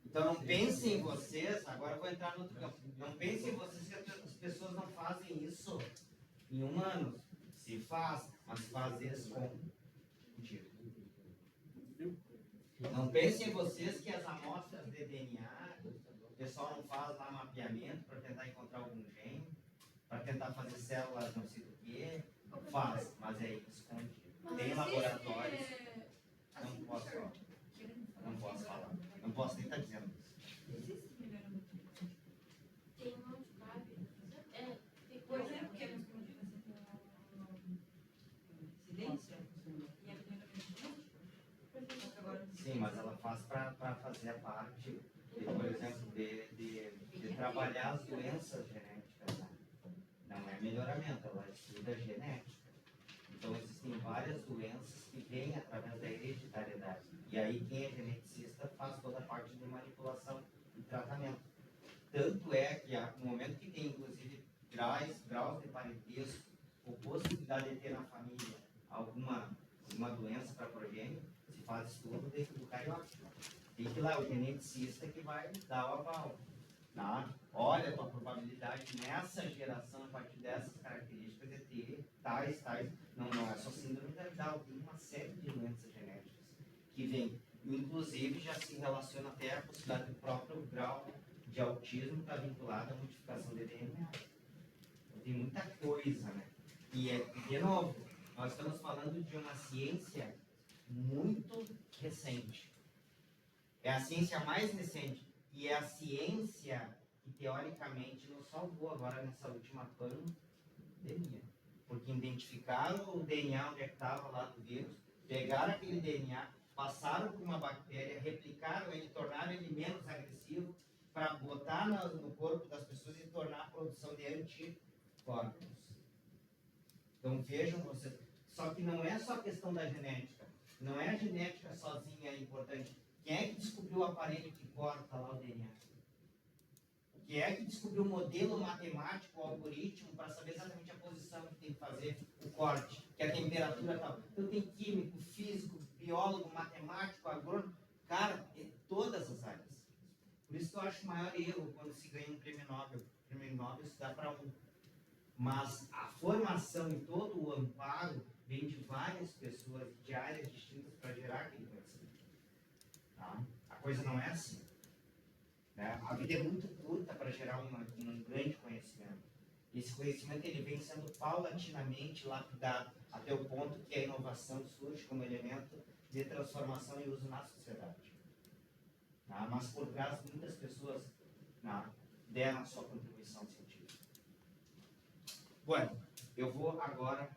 Então não pensem em vocês, agora eu vou entrar no outro campo, não pensem em vocês que as pessoas não fazem isso em humanos. Se faz, mas fazer esconde. Não pensem em vocês que as amostras de DNA, o pessoal não faz lá mapeamento para tentar encontrar algum gene, para tentar fazer células não sei do que, faz, mas é escondido. Tem laboratórios, não posso falar. Não posso falar. Não posso nem estar dizendo isso. Existe melhoramento genético? Tem onde cabe. Pois é, porque nós como digo assim, tem uma incidência e é melhoramento genético. Agora, Sim, mas ela faz para fazer a parte, por exemplo, de trabalhar as doenças genéticas. Né? Não é melhoramento, ela estuda genética. Então existem várias doenças que vêm através da hereditariedade. E aí quem é geneticista faz toda a parte de manipulação e tratamento. Tanto é que no momento que tem, inclusive, graus de parentesco, ou possibilidade de ter na família alguma doença para progênio, se faz estudo do cariótipo. Tem que ir lá, o geneticista que vai dar o aval. Tá? Olha a tua probabilidade nessa geração, a partir dessas características, de ter tais. Não é só síndrome da Down, tem uma série de doenças genéticas que vem. Inclusive, já se relaciona até a possibilidade do próprio grau de autismo está vinculado à modificação de DNA. Então, tem muita coisa, né? E, de novo, nós estamos falando de uma ciência muito recente. É a ciência mais recente. E é a ciência que, teoricamente, nos salvou agora nessa última pandemia. Porque identificaram o DNA onde é que estava lá do vírus, pegaram aquele DNA, passaram por uma bactéria, replicaram ele, tornaram ele menos agressivo, para botar no corpo das pessoas e tornar a produção de anticorpos. Então vejam vocês. Só que não é só a questão da genética. Não é a genética sozinha importante. Quem é que descobriu o aparelho que corta lá o DNA? Quem é que descobriu o modelo matemático, o algoritmo, para saber exatamente a posição que tem que fazer o corte, que a temperatura tal. Então tem químico, físico, biólogo, matemático, agrônomo, cara, em todas as áreas. Por isso que eu acho o maior erro quando se ganha um prêmio Nobel. O prêmio Nobel se dá para um. Mas a formação e todo o amparo vem de várias pessoas, de áreas distintas para gerar aquele conhecimento. Tá? A coisa não é assim. Né? A vida é muito curta para gerar um grande conhecimento. Esse conhecimento ele vem sendo paulatinamente lapidado até o ponto que a inovação surge como elemento de transformação e uso na sociedade. Tá? Mas por trás muitas pessoas deram a sua contribuição científica. Bueno, eu vou agora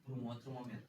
para um outro momento.